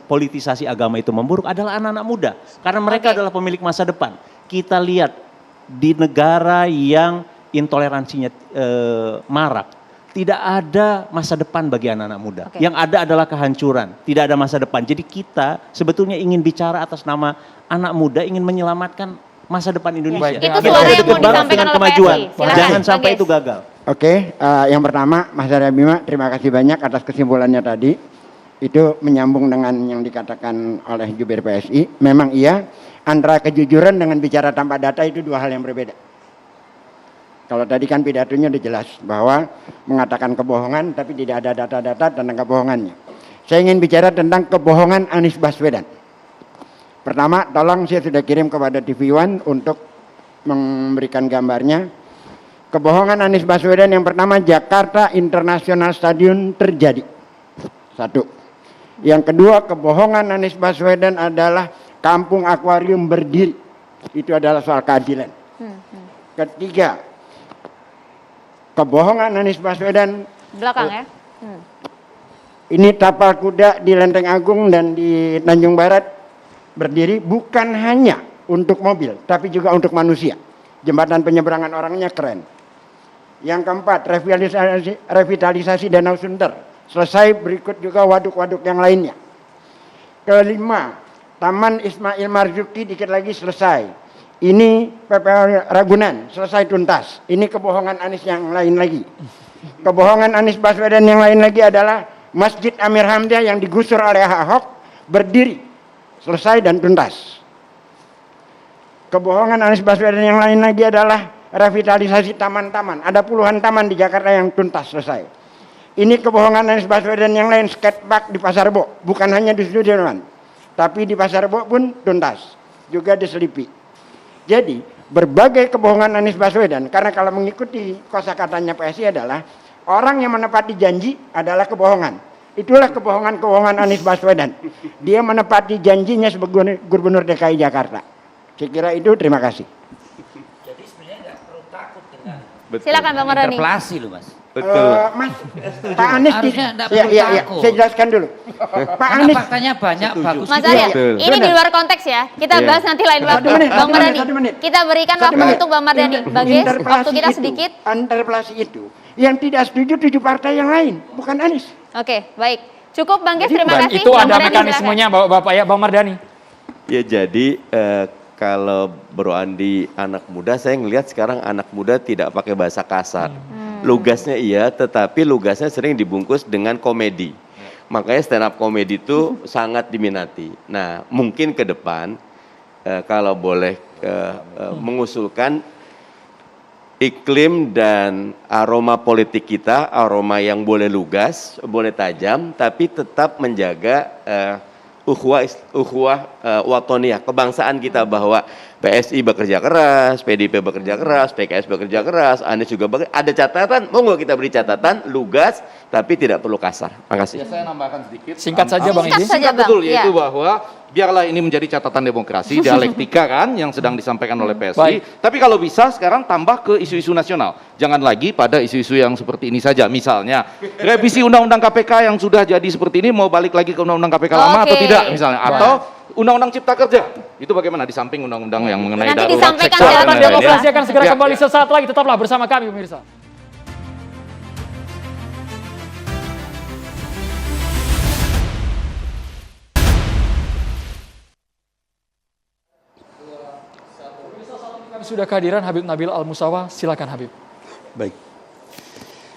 politisasi agama itu memburuk adalah anak-anak muda. Karena mereka adalah pemilik masa depan. Kita lihat di negara yang intoleransinya marak, tidak ada masa depan bagi anak-anak muda. Oke. Yang ada adalah kehancuran, tidak ada masa depan. Jadi kita sebetulnya ingin bicara atas nama anak muda, ingin menyelamatkan masa depan Indonesia. Itu Kita suara udah yang deket mau banget disampaikan dengan oleh kemajuan. PSI. Silakan, Jangan Bang sampai Ges. itu gagal. Oke, yang pertama Mas Arya Bima, terima kasih banyak atas kesimpulannya tadi. Itu menyambung dengan yang dikatakan oleh jubir PSI. Memang iya, antara kejujuran dengan bicara tanpa data itu dua hal yang berbeda. Kalau tadi kan pidatonya udah jelas bahwa mengatakan kebohongan tapi tidak ada data-data tentang kebohongannya. Saya ingin bicara tentang kebohongan Anies Baswedan. Pertama, tolong saya sudah kirim kepada TV One untuk memberikan gambarnya. Kebohongan Anies Baswedan yang pertama, Jakarta International Stadium terjadi. Satu. Yang kedua, kebohongan Anies Baswedan adalah kampung akuarium berdiri. Itu adalah soal keadilan. Ketiga, kebohongan Anies Baswedan Belakang ya. ini tapal kuda di Lenteng Agung dan di Tanjung Barat berdiri bukan hanya untuk mobil, tapi juga untuk manusia. Jembatan penyeberangan orangnya keren. Yang keempat, revitalisasi Danau Sunter. Selesai, berikut juga waduk-waduk yang lainnya. Kelima, Taman Ismail Marzuki dikit lagi selesai. Ini PPL Ragunan, selesai tuntas. Ini kebohongan Anies yang lain lagi. Kebohongan Anies Baswedan yang lain lagi adalah Masjid Amir Hamzah yang digusur oleh Ahok berdiri, selesai dan tuntas. Kebohongan Anies Baswedan yang lain lagi adalah revitalisasi taman-taman. Ada puluhan taman di Jakarta yang tuntas, selesai. Ini kebohongan Anies Baswedan yang lain, skatepark di Pasar Rebo, bukan hanya di Sudirman, tapi di Pasar Rebo pun tuntas, juga diselipi. Jadi berbagai kebohongan Anies Baswedan, karena kalau mengikuti kosakatanya PSI adalah orang yang menepati janji adalah kebohongan. Itulah kebohongan-kebohongan Anies Baswedan. Dia menepati janjinya sebagai Gubernur DKI Jakarta. Saya kira itu, terima kasih. Jadi sebenarnya nggak perlu takut dengan Silakan Bang Mardhani. interpelasi loh Mas. Betul. Mas, Pak Anies, Harusnya nggak perlu takut. saya jelaskan dulu. Pak Karena Anies, faktanya banyak bagus. Mas Arya, Betul. ini di luar konteks ya. Kita Iya. bahas nanti lain waktu. Bang Mardhani, kita berikan waktu untuk Bang Mardhani. Bang Gies, waktu kita sedikit. Interpelasi itu yang tidak setuju 7 partai yang lain, bukan Anies. Oke, baik. Cukup Bang Gies, terima Dan kasih. itu Bang ada Mardhani, mekanismenya Bapak ya, Bang Mardhani. Ya jadi kalau Bro Andi anak muda, saya ngelihat sekarang anak muda tidak pakai bahasa kasar. Lugasnya iya, tetapi lugasnya sering dibungkus dengan komedi. Makanya stand up komedi itu sangat diminati. Nah mungkin ke depan kalau boleh mengusulkan iklim dan aroma politik kita, aroma yang boleh lugas, boleh tajam, tapi tetap menjaga ukhuwah watoniyah, kebangsaan kita, bahwa PSI bekerja keras, PDIP bekerja keras, PKS bekerja keras, Anies juga bekerja. Ada catatan, monggo kita beri catatan, lugas, tapi tidak perlu kasar. Makasih. Ya, saya nambahkan sedikit. Singkat saja Bang Singkat Edi. saja, Bang. Betul, Ya. yaitu bahwa biarlah ini menjadi catatan demokrasi, dialektika kan yang sedang disampaikan oleh PSI. Baik. Tapi kalau bisa sekarang tambah ke isu-isu nasional. Jangan lagi pada isu-isu yang seperti ini saja. Misalnya revisi Undang-Undang KPK yang sudah jadi seperti ini mau balik lagi ke Undang-Undang KPK lama atau Oke. tidak misalnya. Atau Undang-Undang Cipta Kerja. Itu bagaimana di samping undang-undang yang mengenai Nanti darurat disampaikan seksual dalam dan lain-lain. Demokrasi akan segera Ya, kembali ya. sesaat lagi. Tetaplah bersama kami pemirsa. Kami sudah kehadiran Habib Nabil Al-Musawa. Silakan Habib. Baik.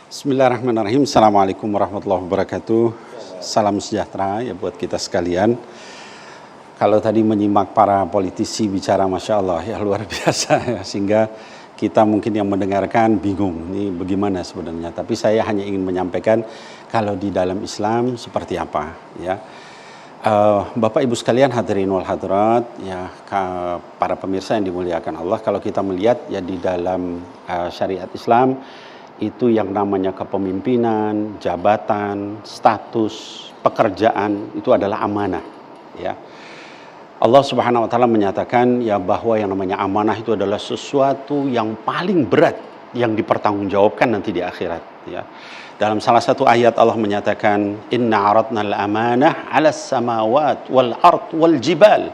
Bismillahirrahmanirrahim. Assalamualaikum warahmatullahi wabarakatuh. Salam sejahtera ya buat kita sekalian. Kalau tadi menyimak para politisi bicara, Masya Allah ya luar biasa ya. Sehingga kita mungkin yang mendengarkan bingung ini bagaimana sebenarnya. Tapi saya hanya ingin menyampaikan kalau di dalam Islam seperti apa ya. Bapak Ibu sekalian hadirin wal hadirat ya, para pemirsa yang dimuliakan Allah, kalau kita melihat ya di dalam syariat Islam itu yang namanya kepemimpinan, jabatan, status, pekerjaan itu adalah amanah ya. Allah Subhanahu wa taala menyatakan ya bahwa yang namanya amanah itu adalah sesuatu yang paling berat yang dipertanggungjawabkan nanti di akhirat ya. Dalam salah satu ayat Allah menyatakan inna aradna al-amanah 'ala as-samawati wal ard wal jibal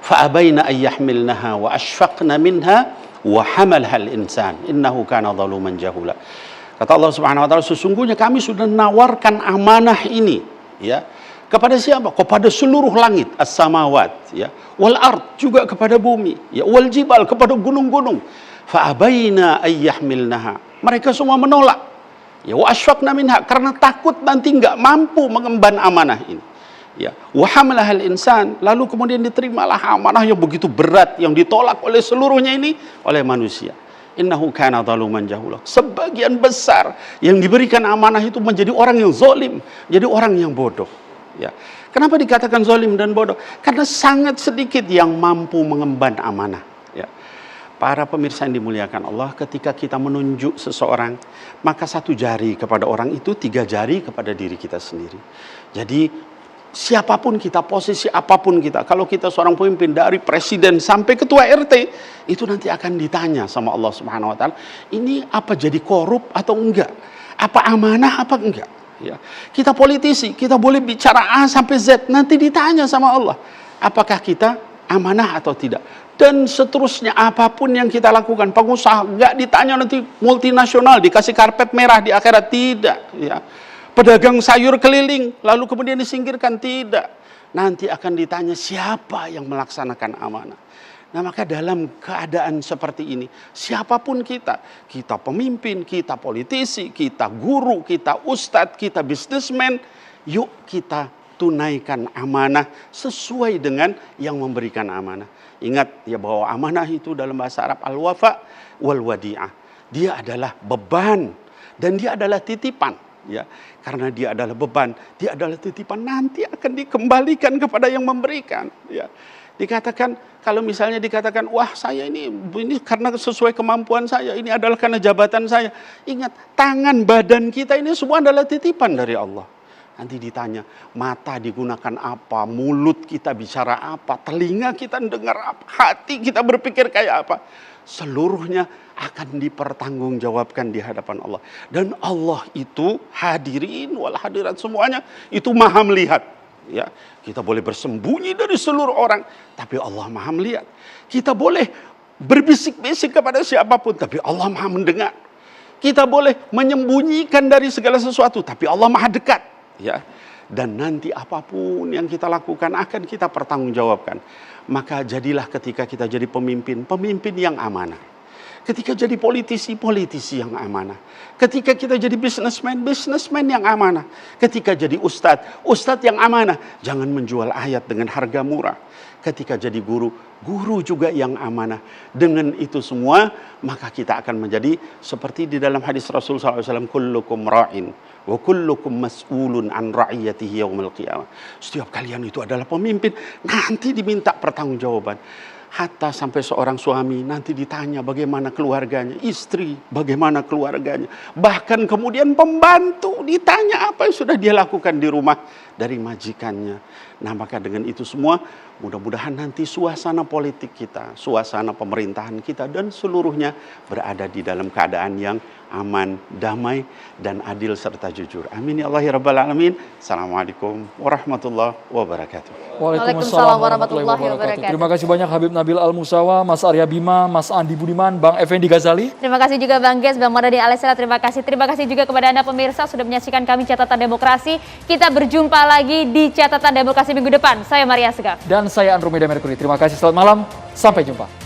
fa abaina an yahmilnaha wa ashfaqna minha wa hamalha al-insan innahu kana zaluman jahula. Kata Allah Subhanahu wa taala, sesungguhnya kami sudah menawarkan amanah ini ya kepada siapa? Kepada seluruh langit, as-samawat ya, wal ard juga kepada bumi, ya, wal jibal kepada gunung-gunung. Fa abaina an yahmilnaha. Mereka semua menolak. Ya, wa asyfaqna minha, karena takut nanti nggak mampu mengemban amanah ini. Ya, wa hamalahal insan, lalu kemudian diterimalah amanah yang begitu berat yang ditolak oleh seluruhnya ini oleh manusia. Innahu kana zaluman jahula. Sebagian besar yang diberikan amanah itu menjadi orang yang zalim, jadi orang yang bodoh. Ya. Kenapa dikatakan zalim dan bodoh? Karena sangat sedikit yang mampu mengemban amanah. Ya. Para pemirsa yang dimuliakan Allah, ketika kita menunjuk seseorang, maka 1 jari kepada orang itu, 3 jari kepada diri kita sendiri. Jadi siapapun kita, posisi apapun kita, kalau kita seorang pemimpin dari presiden sampai ketua RT, itu nanti akan ditanya sama Allah Subhanahu wa taala, ini apa jadi korup atau enggak? Apa amanah apa enggak? Ya. Kita politisi, kita boleh bicara A sampai Z, nanti ditanya sama Allah, apakah kita amanah atau tidak? Dan seterusnya, apapun yang kita lakukan, pengusaha nggak ditanya nanti multinasional dikasih karpet merah di akhirat, tidak ya. Pedagang sayur keliling lalu kemudian disingkirkan, tidak. Nanti akan ditanya siapa yang melaksanakan amanah. Nah, maka dalam keadaan seperti ini, siapapun kita, kita pemimpin, kita politisi, kita guru, kita ustadz, kita bisnismen, yuk kita tunaikan amanah sesuai dengan yang memberikan amanah. Ingat ya bahwa amanah itu dalam bahasa Arab al-wafa wal wadi'ah. Dia adalah beban dan dia adalah titipan ya. Karena dia adalah beban, dia adalah titipan, nanti akan dikembalikan kepada yang memberikan ya. Dikatakan, kalau misalnya dikatakan, wah saya ini karena sesuai kemampuan saya, ini adalah karena jabatan saya. Ingat, tangan, badan kita ini semua adalah titipan dari Allah. Nanti ditanya, mata digunakan apa, mulut kita bicara apa, telinga kita dengar apa, hati kita berpikir kayak apa. Seluruhnya akan dipertanggungjawabkan di hadapan Allah. Dan Allah itu hadirin wal hadirat semuanya itu maha melihat. Ya, kita boleh bersembunyi dari seluruh orang, tapi Allah maha melihat. Kita boleh berbisik-bisik kepada siapapun, tapi Allah maha mendengar. Kita boleh menyembunyikan dari segala sesuatu, tapi Allah maha dekat. Ya, dan nanti apapun yang kita lakukan akan kita pertanggungjawabkan. Maka jadilah ketika kita jadi pemimpin, pemimpin yang amanah. Ketika jadi politisi, politisi yang amanah. Ketika kita jadi bisnismen, bisnismen yang amanah. Ketika jadi ustadz, ustadz yang amanah. Jangan menjual ayat dengan harga murah. Ketika jadi guru, guru juga yang amanah. Dengan itu semua, maka kita akan menjadi seperti di dalam hadis Rasul SAW, kullukum ra'in wa kullukum mas'ulun an ra'iyatihi yaumil qiyamah. Setiap kalian itu adalah pemimpin, nanti diminta pertanggungjawaban. Hatta sampai seorang suami nanti ditanya bagaimana keluarganya, istri bagaimana keluarganya, bahkan kemudian pembantu ditanya apa yang sudah dia lakukan di rumah dari majikannya. Nah, maka dengan itu semua mudah-mudahan nanti suasana politik kita, suasana pemerintahan kita dan seluruhnya berada di dalam keadaan yang aman, damai dan adil serta jujur. Amin ya Allah ya Rabbal Alamin. Assalamualaikum warahmatullahi wabarakatuh. Waalaikumsalam warahmatullahi wabarakatuh. Terima kasih banyak Habib Nabil Al-Musawa, Mas Arya Bima, Mas Andi Budiman, Bang Effendi Ghazali. Terima kasih juga Bang Ges, Bang Mardhani Alisera, terima kasih. Terima kasih juga kepada Anda pemirsa sudah menyaksikan kami Catatan Demokrasi. Kita berjumpa lagi di Catatan Demokrasi minggu depan. Saya Maria Segaf. Dan saya Andromeda Mercury. Terima kasih, selamat malam, sampai jumpa.